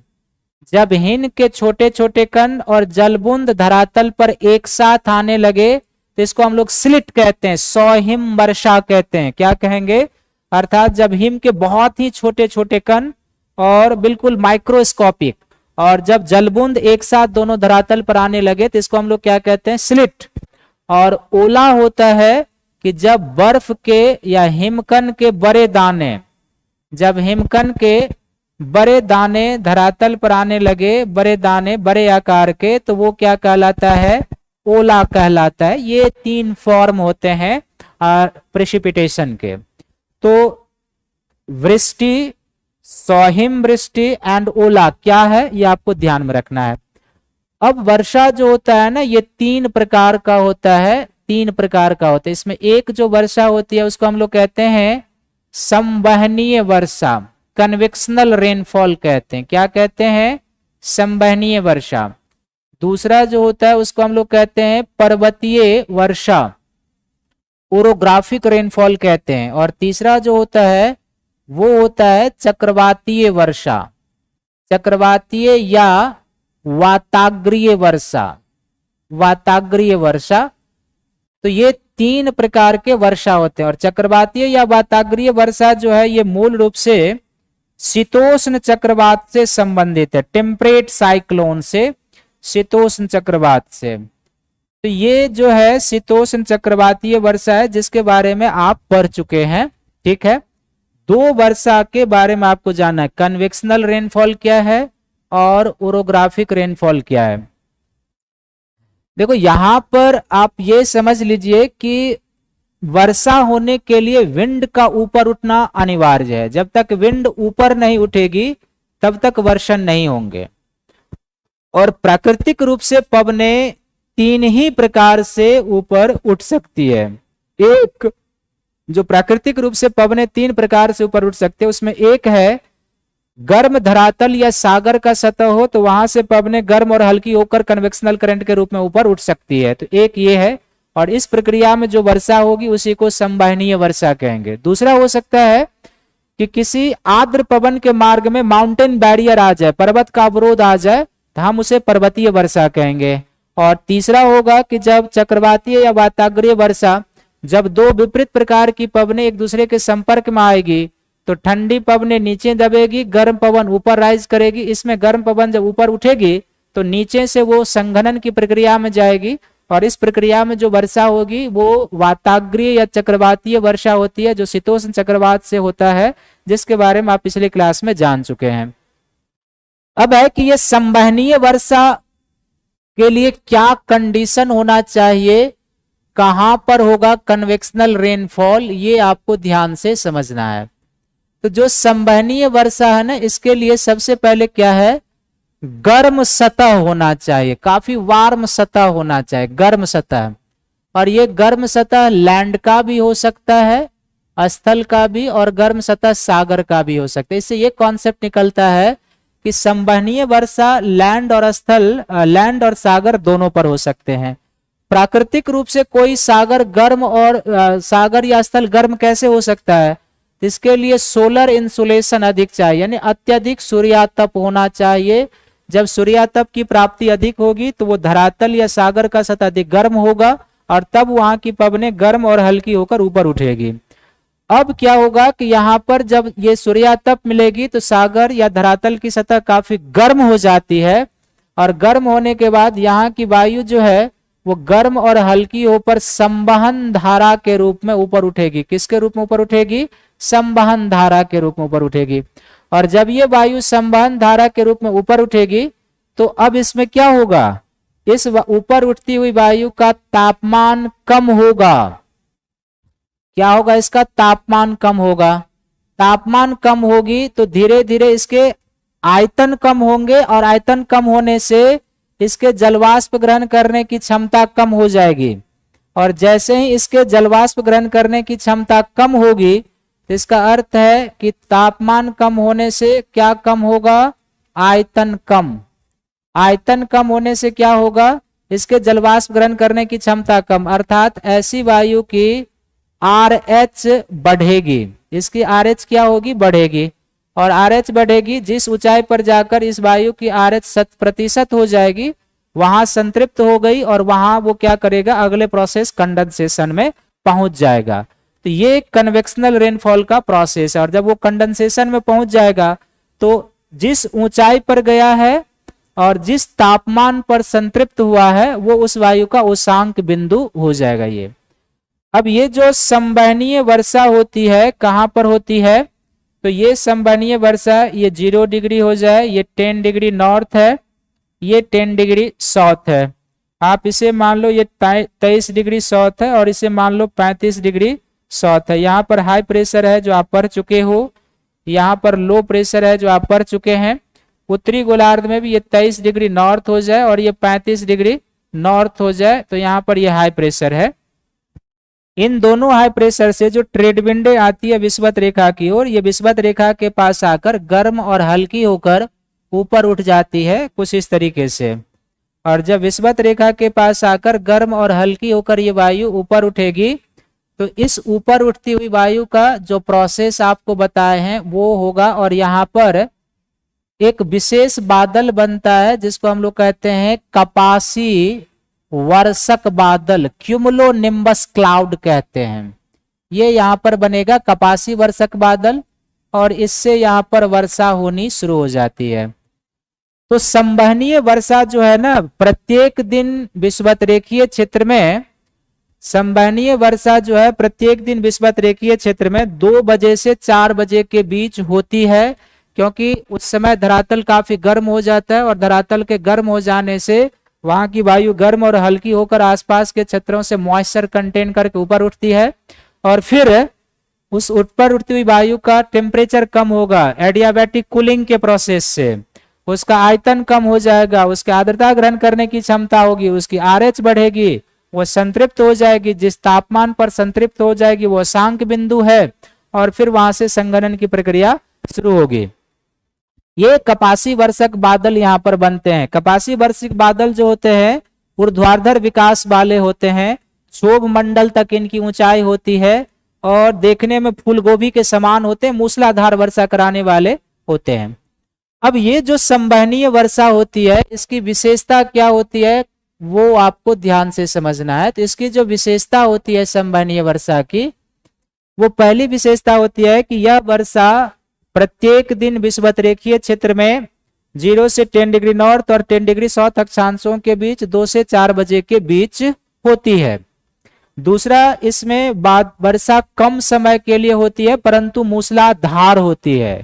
जब हिम के छोटे छोटे कण और जल बूंद धरातल पर एक साथ आने लगे तो इसको हम लोग स्लिट कहते हैं, सौ हिम वर्षा कहते हैं। क्या कहेंगे? अर्थात जब हिम के बहुत ही छोटे छोटे कण और बिल्कुल माइक्रोस्कोपिक और जब जलबूंद एक साथ दोनों धरातल पर आने लगे तो इसको हम लोग क्या कहते हैं? स्लिट। और ओला होता है कि जब बर्फ के या हिमकण के बड़े दाने, जब हिमकण के बड़े दाने धरातल पर आने लगे, बड़े दाने बड़े आकार के, तो वो क्या कहलाता है? ओला कहलाता है। ये तीन फॉर्म होते हैं प्रेसिपिटेशन के। तो वृष्टि, सौहिम वृष्टि एंड ओला क्या है, ये आपको ध्यान में रखना है। अब वर्षा जो होता है ना, ये तीन प्रकार का होता है, तीन प्रकार का होता है। इसमें एक जो वर्षा होती है उसको हम लोग कहते हैं संवहनीय वर्षा, कन्वेक्शनल रेनफॉल कहते हैं। क्या कहते हैं? संवहनीय वर्षा। दूसरा जो होता है उसको हम लोग कहते हैं पर्वतीय वर्षा, ओरोग्राफिक रेनफॉल कहते हैं। और तीसरा जो होता है वो होता है चक्रवातीय वर्षा, चक्रवातीय या वाताग्रीय वर्षा, वाताग्रीय वर्षा। तो ये तीन प्रकार के वर्षा होते हैं। और चक्रवातीय या वाताग्रीय वर्षा जो है ये मूल रूप से शीतोष्ण चक्रवात से संबंधित है, टेम्परेट साइक्लोन से, शीतोष्ण चक्रवात से। तो ये जो है शीतोष्ण चक्रवातीय वर्षा है जिसके बारे में आप पढ़ चुके हैं। ठीक है, दो वर्षा के बारे में आपको जानना है, कन्वेक्शनल रेनफॉल क्या है और ओरोग्राफिक रेनफॉल क्या है। देखो यहां पर आप ये समझ लीजिए कि वर्षा होने के लिए विंड का ऊपर उठना अनिवार्य है। जब तक विंड ऊपर नहीं उठेगी तब तक वर्षण नहीं होंगे। और प्राकृतिक रूप से पवनें तीन ही प्रकार से ऊपर उठ सकती है। एक जो प्राकृतिक रूप से पवनें तीन प्रकार से ऊपर उठ सकते हैं उसमें एक है गर्म धरातल या सागर का सतह हो तो वहां से पवनें गर्म और हल्की होकर कन्वेक्शनल करंट के रूप में ऊपर उठ सकती है। तो एक ये है, और इस प्रक्रिया में जो वर्षा होगी उसी को संवहनीय वर्षा कहेंगे। दूसरा हो सकता है कि किसी आर्द्र पवन के मार्ग में माउंटेन बैरियर आ जाए, पर्वत का अवरोध आ जाए, तो हम उसे पर्वतीय वर्षा कहेंगे। और तीसरा होगा कि जब चक्रवातीय या वाताग्रीय वर्षा, जब दो विपरीत प्रकार की पवनें एक दूसरे के संपर्क में आएगी तो ठंडी पवनें नीचे दबेगी, गर्म पवन ऊपर राइज करेगी। इसमें गर्म पवन जब ऊपर उठेगी तो नीचे से वो संघनन की प्रक्रिया में जाएगी और इस प्रक्रिया में जो वर्षा होगी वो वाताग्रीय या चक्रवातीय वर्षा होती है, जो शीतोष्ण चक्रवात से होता है, जिसके बारे में आप पिछले क्लास में जान चुके हैं। अब है कि ये संवहनीय वर्षा के लिए क्या कंडीशन होना चाहिए, कहां पर होगा कन्वेक्शनल रेनफॉल, ये आपको ध्यान से समझना है। तो जो संवहनीय वर्षा है ना, इसके लिए सबसे पहले क्या है, गर्म सतह होना चाहिए, काफी वार्म सतह होना चाहिए, गर्म सतह। और ये गर्म सतह लैंड का भी हो सकता है, स्थल का भी, और गर्म सतह सागर का भी हो सकता है। इससे ये कॉन्सेप्ट निकलता है कि संवहनीय वर्षा लैंड और स्थल, लैंड और सागर दोनों पर हो सकते हैं। प्राकृतिक रूप से कोई सागर गर्म और सागर या स्थल गर्म कैसे हो सकता है? इसके लिए सोलर इंसुलेशन अधिक चाहिए, यानी अत्यधिक सूर्यातप होना चाहिए। जब सूर्यातप की प्राप्ति अधिक होगी तो वो धरातल या सागर का सतह अधिक गर्म होगा और तब वहां की पवनें गर्म और हल्की होकर ऊपर उठेगी। अब क्या होगा कि यहाँ पर जब ये सूर्यातप मिलेगी तो सागर या धरातल की सतह काफी गर्म हो जाती है और गर्म होने के बाद यहाँ की वायु जो है वो गर्म और हल्की होकर संवहन धारा के रूप में ऊपर उठेगी। किसके रूप में ऊपर उठेगी? संवहन धारा के रूप में ऊपर उठेगी। और जब ये वायु संवहन धारा के रूप में ऊपर उठेगी तो अब इसमें क्या होगा, इस ऊपर उठती हुई वायु का तापमान कम होगा। क्या होगा? इसका तापमान कम होगा। तापमान कम होगी तो धीरे धीरे इसके आयतन कम होंगे और आयतन कम होने से इसके जलवाष्प ग्रहण करने की क्षमता कम हो जाएगी। और जैसे ही इसके जलवाष्प ग्रहण करने की क्षमता कम होगी, तो इसका अर्थ है कि तापमान कम होने से क्या कम होगा, आयतन कम। आयतन कम होने से क्या होगा, इसके जलवाष्प ग्रहण करने की क्षमता कम, अर्थात ऐसी वायु की RH बढ़ेगी, इसकी RH क्या होगी, बढ़ेगी। और RH बढ़ेगी, जिस ऊंचाई पर जाकर इस वायु की RH 100% हो जाएगी, वहां संतृप्त हो गई और वहां वो क्या करेगा, अगले प्रोसेस कंडेंसेशन में पहुंच जाएगा। तो ये कन्वेक्शनल रेनफॉल का प्रोसेस है। और जब वो कंडेंसेशन में पहुंच जाएगा तो जिस ऊंचाई पर गया है और जिस तापमान पर संतृप्त हुआ है वो उस वायु का उषांक बिंदु हो जाएगा ये। अब ये जो संवहनीय वर्षा होती है कहां पर होती है, तो ये संवहनीय वर्षा ये 0 डिग्री हो जाए, ये 10 डिग्री नॉर्थ है, ये 10 डिग्री साउथ है। आप इसे मान लो ये 23 डिग्री साउथ है और इसे मान लो 35 डिग्री साउथ है। यहाँ पर हाई प्रेशर है जो आप पढ़ चुके हो, यहाँ पर लो प्रेशर है जो आप पढ़ चुके हैं। उत्तरी गोलार्ध में भी ये 23 डिग्री नॉर्थ हो जाए और ये 35 डिग्री नॉर्थ हो जाए, तो यहाँ पर यह हाई प्रेशर है। इन दोनों हाई प्रेशर से जो ट्रेड विंडें आती है विषुवत रेखा की ओर, ये विषुवत रेखा के पास आकर गर्म और हल्की होकर ऊपर उठ जाती है कुछ इस तरीके से। और जब विषुवत रेखा के पास आकर गर्म और हल्की होकर ये वायु ऊपर उठेगी, तो इस ऊपर उठती हुई वायु का जो प्रोसेस आपको बताए हैं वो होगा। और यहाँ पर एक विशेष बादल बनता है जिसको हम लोग कहते हैं कपासी वर्षक बादल, क्यूमुलो निम्बस क्लाउड कहते हैं। ये यहाँ पर बनेगा कपासी वर्षक बादल और इससे यहाँ पर वर्षा होनी शुरू हो जाती है। तो संवहनीय वर्षा जो है ना, प्रत्येक दिन विषुवतरेखीय क्षेत्र में संवहनीय वर्षा जो है प्रत्येक दिन विषुवतरेखीय क्षेत्र में 2 बजे से 4 बजे के बीच होती है, क्योंकि उस समय धरातल काफी गर्म हो जाता है और धरातल के गर्म हो जाने से वहां की वायु गर्म और हल्की होकर आसपास के क्षेत्रों से मॉइस्चर कंटेन करके ऊपर उठती है और फिर उस ऊपर उठती हुई वायु का टेम्परेचर कम होगा एडियाबैटिक कूलिंग के प्रोसेस से, उसका आयतन कम हो जाएगा, उसकी आर्द्रता ग्रहण करने की क्षमता होगी, उसकी RH बढ़ेगी, वो संतृप्त हो जाएगी, जिस तापमान पर संतृप्त हो जाएगी वो उषांक बिंदु है और फिर वहां से संघनन की प्रक्रिया शुरू होगी। ये कपासी वर्षक बादल यहाँ पर बनते हैं। कपासी वर्षक बादल जो होते हैं ऊर्ध्वाधर विकास वाले होते हैं, क्षोभ मंडल तक इनकी ऊंचाई होती है और देखने में फूलगोभी के समान होते हैं, मूसलाधार वर्षा कराने वाले होते हैं। अब ये जो संवहनीय वर्षा होती है इसकी विशेषता क्या होती है वो आपको ध्यान से समझना है। तो इसकी जो विशेषता होती है संवहनीय वर्षा की, वो पहली विशेषता होती है कि यह वर्षा प्रत्येक दिन विषुवतरेखीय क्षेत्र में 0 से 10 डिग्री नॉर्थ और 10 डिग्री साउथ अक्षांशों के बीच 2 से 4 बजे के बीच होती है। दूसरा, इसमें वर्षा कम समय के लिए होती है परंतु मूसलाधार होती है।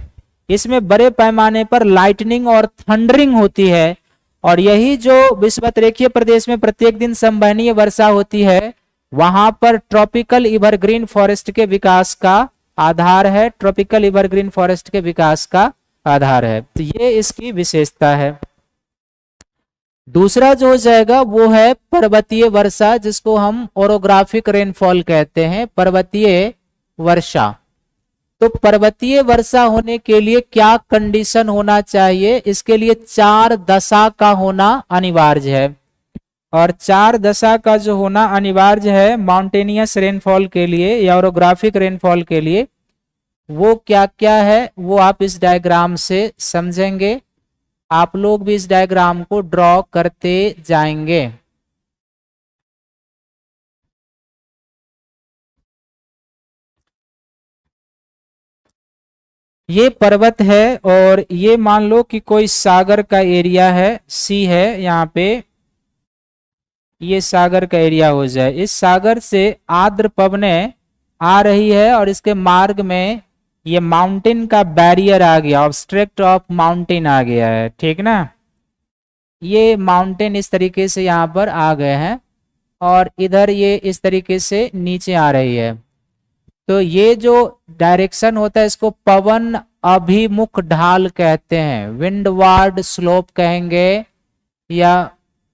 इसमें बड़े पैमाने पर लाइटनिंग और थंडरिंग होती है और यही जो विषुवतरेखीय प्रदेश में प्रत्येक दिन संवहनीय वर्षा होती है वहां पर ट्रॉपिकल एवरग्रीन फॉरेस्ट के विकास का आधार है, ट्रॉपिकल एवरग्रीन फॉरेस्ट के विकास का आधार है। तो ये इसकी विशेषता है। दूसरा जो हो जाएगा वो है पर्वतीय वर्षा, जिसको हम ओरोग्राफिक रेनफॉल कहते हैं, पर्वतीय वर्षा। तो पर्वतीय वर्षा होने के लिए क्या कंडीशन होना चाहिए, इसके लिए 4 दशा का होना अनिवार्य है। और 4 दशा का जो होना अनिवार्य है माउंटेनियस रेनफॉल के लिए या ओरोग्राफिक रेनफॉल के लिए, वो क्या क्या है वो आप इस डायग्राम से समझेंगे। आप लोग भी इस डायग्राम को ड्रॉ करते जाएंगे। ये पर्वत है और ये मान लो कि कोई सागर का एरिया है, सी है यहाँ पे, ये सागर का एरिया हो जाए। इस सागर से आर्द्र पवनें आ रही है और इसके मार्ग में ये माउंटेन का बैरियर आ गया, ऑब्स्ट्रक्ट ऑफ माउंटेन आ गया है, ठीक ना। ये माउंटेन इस तरीके से यहाँ पर आ गए हैं और इधर ये इस तरीके से नीचे आ रही है। तो ये जो डायरेक्शन होता है इसको पवन अभिमुख ढाल कहते हैं, विंडवार्ड स्लोप कहेंगे या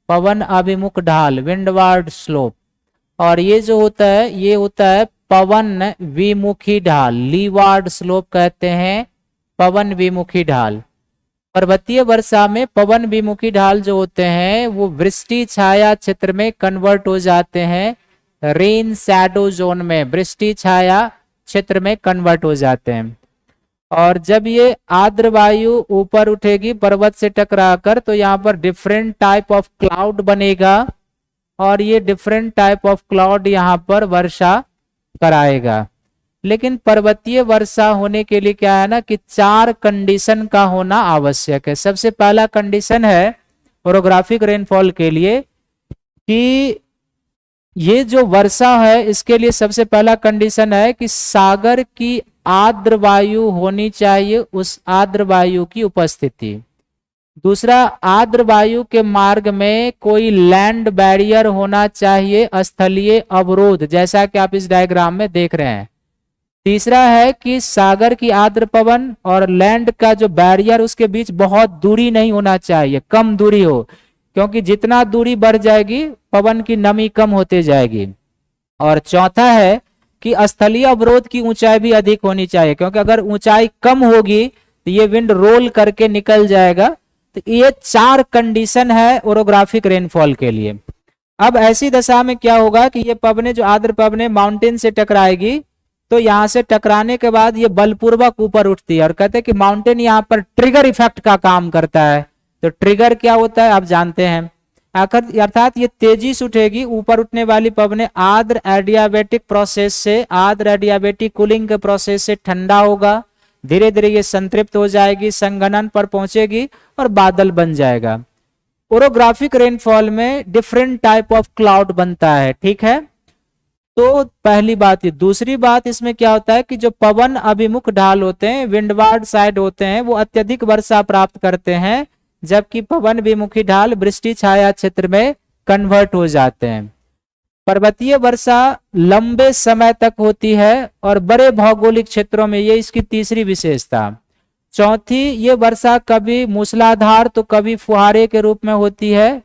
पवन अभिमुख ढाल, विंडवार्ड स्लोप। और ये जो होता है ये होता है पवन विमुखी ढाल, लीवार्ड स्लोप कहते हैं पवन विमुखी ढाल। पर्वतीय वर्षा में पवन विमुखी ढाल जो होते हैं वो वृष्टि छाया क्षेत्र में कन्वर्ट हो जाते हैं, रेन शैडो जोन में, वृष्टि छाया क्षेत्र में कन्वर्ट हो जाते हैं। और जब ये आर्द्र वायु ऊपर उठेगी पर्वत से टकराकर तो यहाँ पर डिफरेंट टाइप ऑफ क्लाउड बनेगा और ये डिफरेंट टाइप ऑफ क्लाउड यहाँ पर वर्षा कराएगा। लेकिन पर्वतीय वर्षा होने के लिए क्या है ना कि 4 कंडीशन का होना आवश्यक है। सबसे पहला कंडीशन है ओरोग्राफिक रेनफॉल के लिए कि ये जो वर्षा है इसके लिए सबसे पहला कंडीशन है कि सागर की आर्द्र वायु होनी चाहिए, उस आर्द्र वायु की उपस्थिति। दूसरा, आर्द्र वायु के मार्ग में कोई लैंड बैरियर होना चाहिए, स्थलीय अवरोध, जैसा कि आप इस डायग्राम में देख रहे हैं। तीसरा है कि सागर की आर्द्र पवन और लैंड का जो बैरियर उसके बीच बहुत दूरी नहीं होना चाहिए, कम दूरी हो, क्योंकि जितना दूरी बढ़ जाएगी पवन की नमी कम होते जाएगी। और चौथा है कि स्थलीय अवरोध की ऊंचाई भी अधिक होनी चाहिए, क्योंकि अगर ऊंचाई कम होगी तो ये विंड रोल करके निकल जाएगा। तो ये 4 कंडीशन है ओरोग्राफिक रेनफॉल के लिए। अब ऐसी दशा में क्या होगा कि ये पवने जो आर्द्र पवने माउंटेन से टकराएगी तो यहां से टकराने के बाद ये बलपूर्वक ऊपर उठती है और कहते हैं कि माउंटेन यहाँ पर ट्रिगर इफेक्ट का काम करता है। तो ट्रिगर क्या होता है आप जानते हैं, अर्थात ये तेजी से उठेगी। ऊपर उठने वाली पवने आर्द्र एडियाबेटिक प्रोसेस से, आर्द्र एडियाबेटिक कूलिंग के प्रोसेस से ठंडा होगा, धीरे धीरे ये संतृप्त हो जाएगी, संघनन पर पहुंचेगी और बादल बन जाएगा। ओरोग्राफिक रेनफॉल में डिफरेंट टाइप ऑफ क्लाउड बनता है, ठीक है। तो पहली बात ये। दूसरी बात इसमें क्या होता है कि जो पवन अभिमुख ढाल होते हैं, विंडवार्ड साइड होते हैं, वो अत्यधिक वर्षा प्राप्त करते हैं, जबकि पवन विमुखी ढाल वृष्टि छाया क्षेत्र में कन्वर्ट हो जाते हैं। पर्वतीय वर्षा लंबे समय तक होती है और बड़े भौगोलिक क्षेत्रों में, ये इसकी तीसरी विशेषता। चौथी, ये वर्षा कभी मूसलाधार तो कभी फुहारे के रूप में होती है।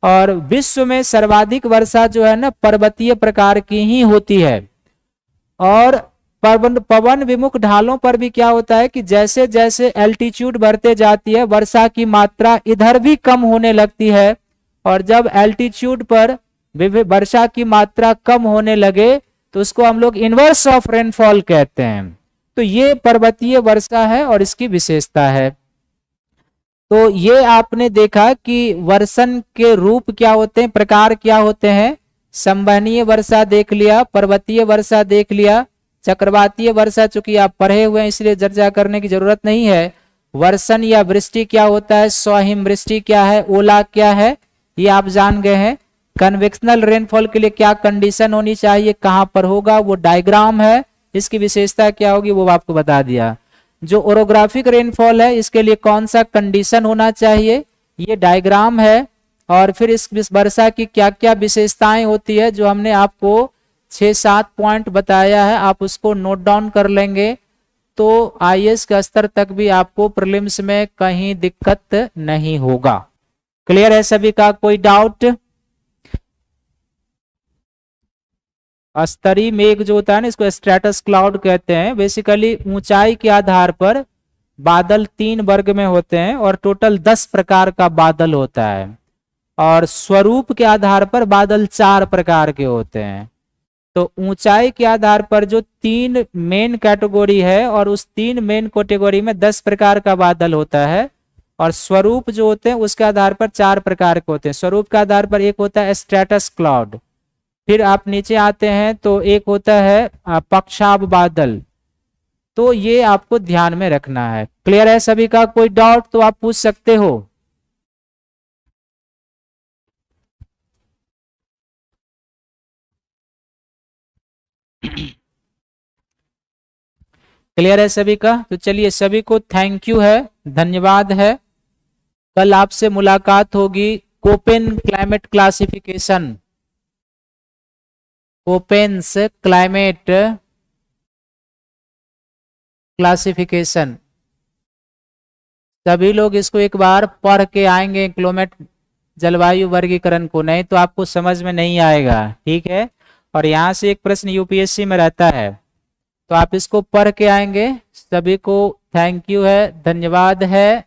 और विश्व में सर्वाधिक वर्षा जो है ना पर्वतीय प्रकार की ही होती है। और पवन विमुख ढालों पर भी क्या होता है कि जैसे जैसे एल्टीट्यूड बढ़ते जाती है वर्षा की मात्रा इधर भी कम होने लगती है, और जब एल्टीट्यूड पर वर्षा की मात्रा कम होने लगे तो उसको हम लोग इनवर्स ऑफ रेनफॉल कहते हैं। तो ये पर्वतीय वर्षा है और इसकी विशेषता है। तो ये आपने देखा कि वर्षण के रूप क्या होते हैं, प्रकार क्या होते हैं। संवहनीय वर्षा देख लिया, पर्वतीय वर्षा देख लिया, चक्रवातीय वर्षा चूंकि आप पढ़े हुए हैं इसलिए चर्चा करने की जरूरत नहीं है। वर्षण या वृष्टि क्या होता है, स्वहिम वृष्टि क्या है, ओला क्या है, ये आप जान गए हैं। कन्वेक्शनल रेनफॉल के लिए क्या कंडीशन होनी चाहिए, कहां पर होगा, वो डायग्राम है, इसकी विशेषता क्या होगी वो आपको बता दिया। जो ओरोग्राफिक रेनफॉल है इसके लिए कौन सा कंडीशन होना चाहिए, ये डायग्राम है। और फिर इस वर्षा की क्या क्या विशेषताएं होती है जो हमने आपको 6-7 पॉइंट बताया है, आप उसको नोट डाउन कर लेंगे तो आईएएस के स्तर तक भी आपको प्रीलिम्स में कहीं दिक्कत नहीं होगा। क्लियर है सभी का, कोई डाउट। स्तरीय मेघ जो होता है ना इसको स्ट्रेटस क्लाउड कहते हैं। बेसिकली ऊंचाई के आधार पर बादल 3 वर्ग में होते हैं और टोटल 10 प्रकार का बादल होता है, और स्वरूप के आधार पर बादल 4 प्रकार के होते हैं। तो ऊंचाई के आधार पर जो 3 मेन कैटेगरी है और उस 3 मेन कैटेगरी में 10 प्रकार का बादल होता है, और स्वरूप जो होते हैं उसके आधार पर 4 प्रकार के होते हैं। स्वरूप के आधार पर एक होता है स्ट्रेटस क्लाउड, फिर आप नीचे आते हैं तो एक होता है पक्षाभ बादल। तो ये आपको ध्यान में रखना है। क्लियर है सभी का, कोई डाउट तो आप पूछ सकते हो। क्लियर है सभी का, तो चलिए सभी को थैंक यू है, धन्यवाद है। कल आपसे मुलाकात होगी Koppen climate classification, Koppen's climate classification. सभी लोग इसको एक बार पढ़ के आएंगे क्लाइमेट जलवायु वर्गीकरण को, नहीं तो आपको समझ में नहीं आएगा, ठीक है। और यहाँ से एक प्रश्न यूपीएससी में रहता है, तो आप इसको पढ़ के आएंगे। सभी को थैंक यू है, धन्यवाद है।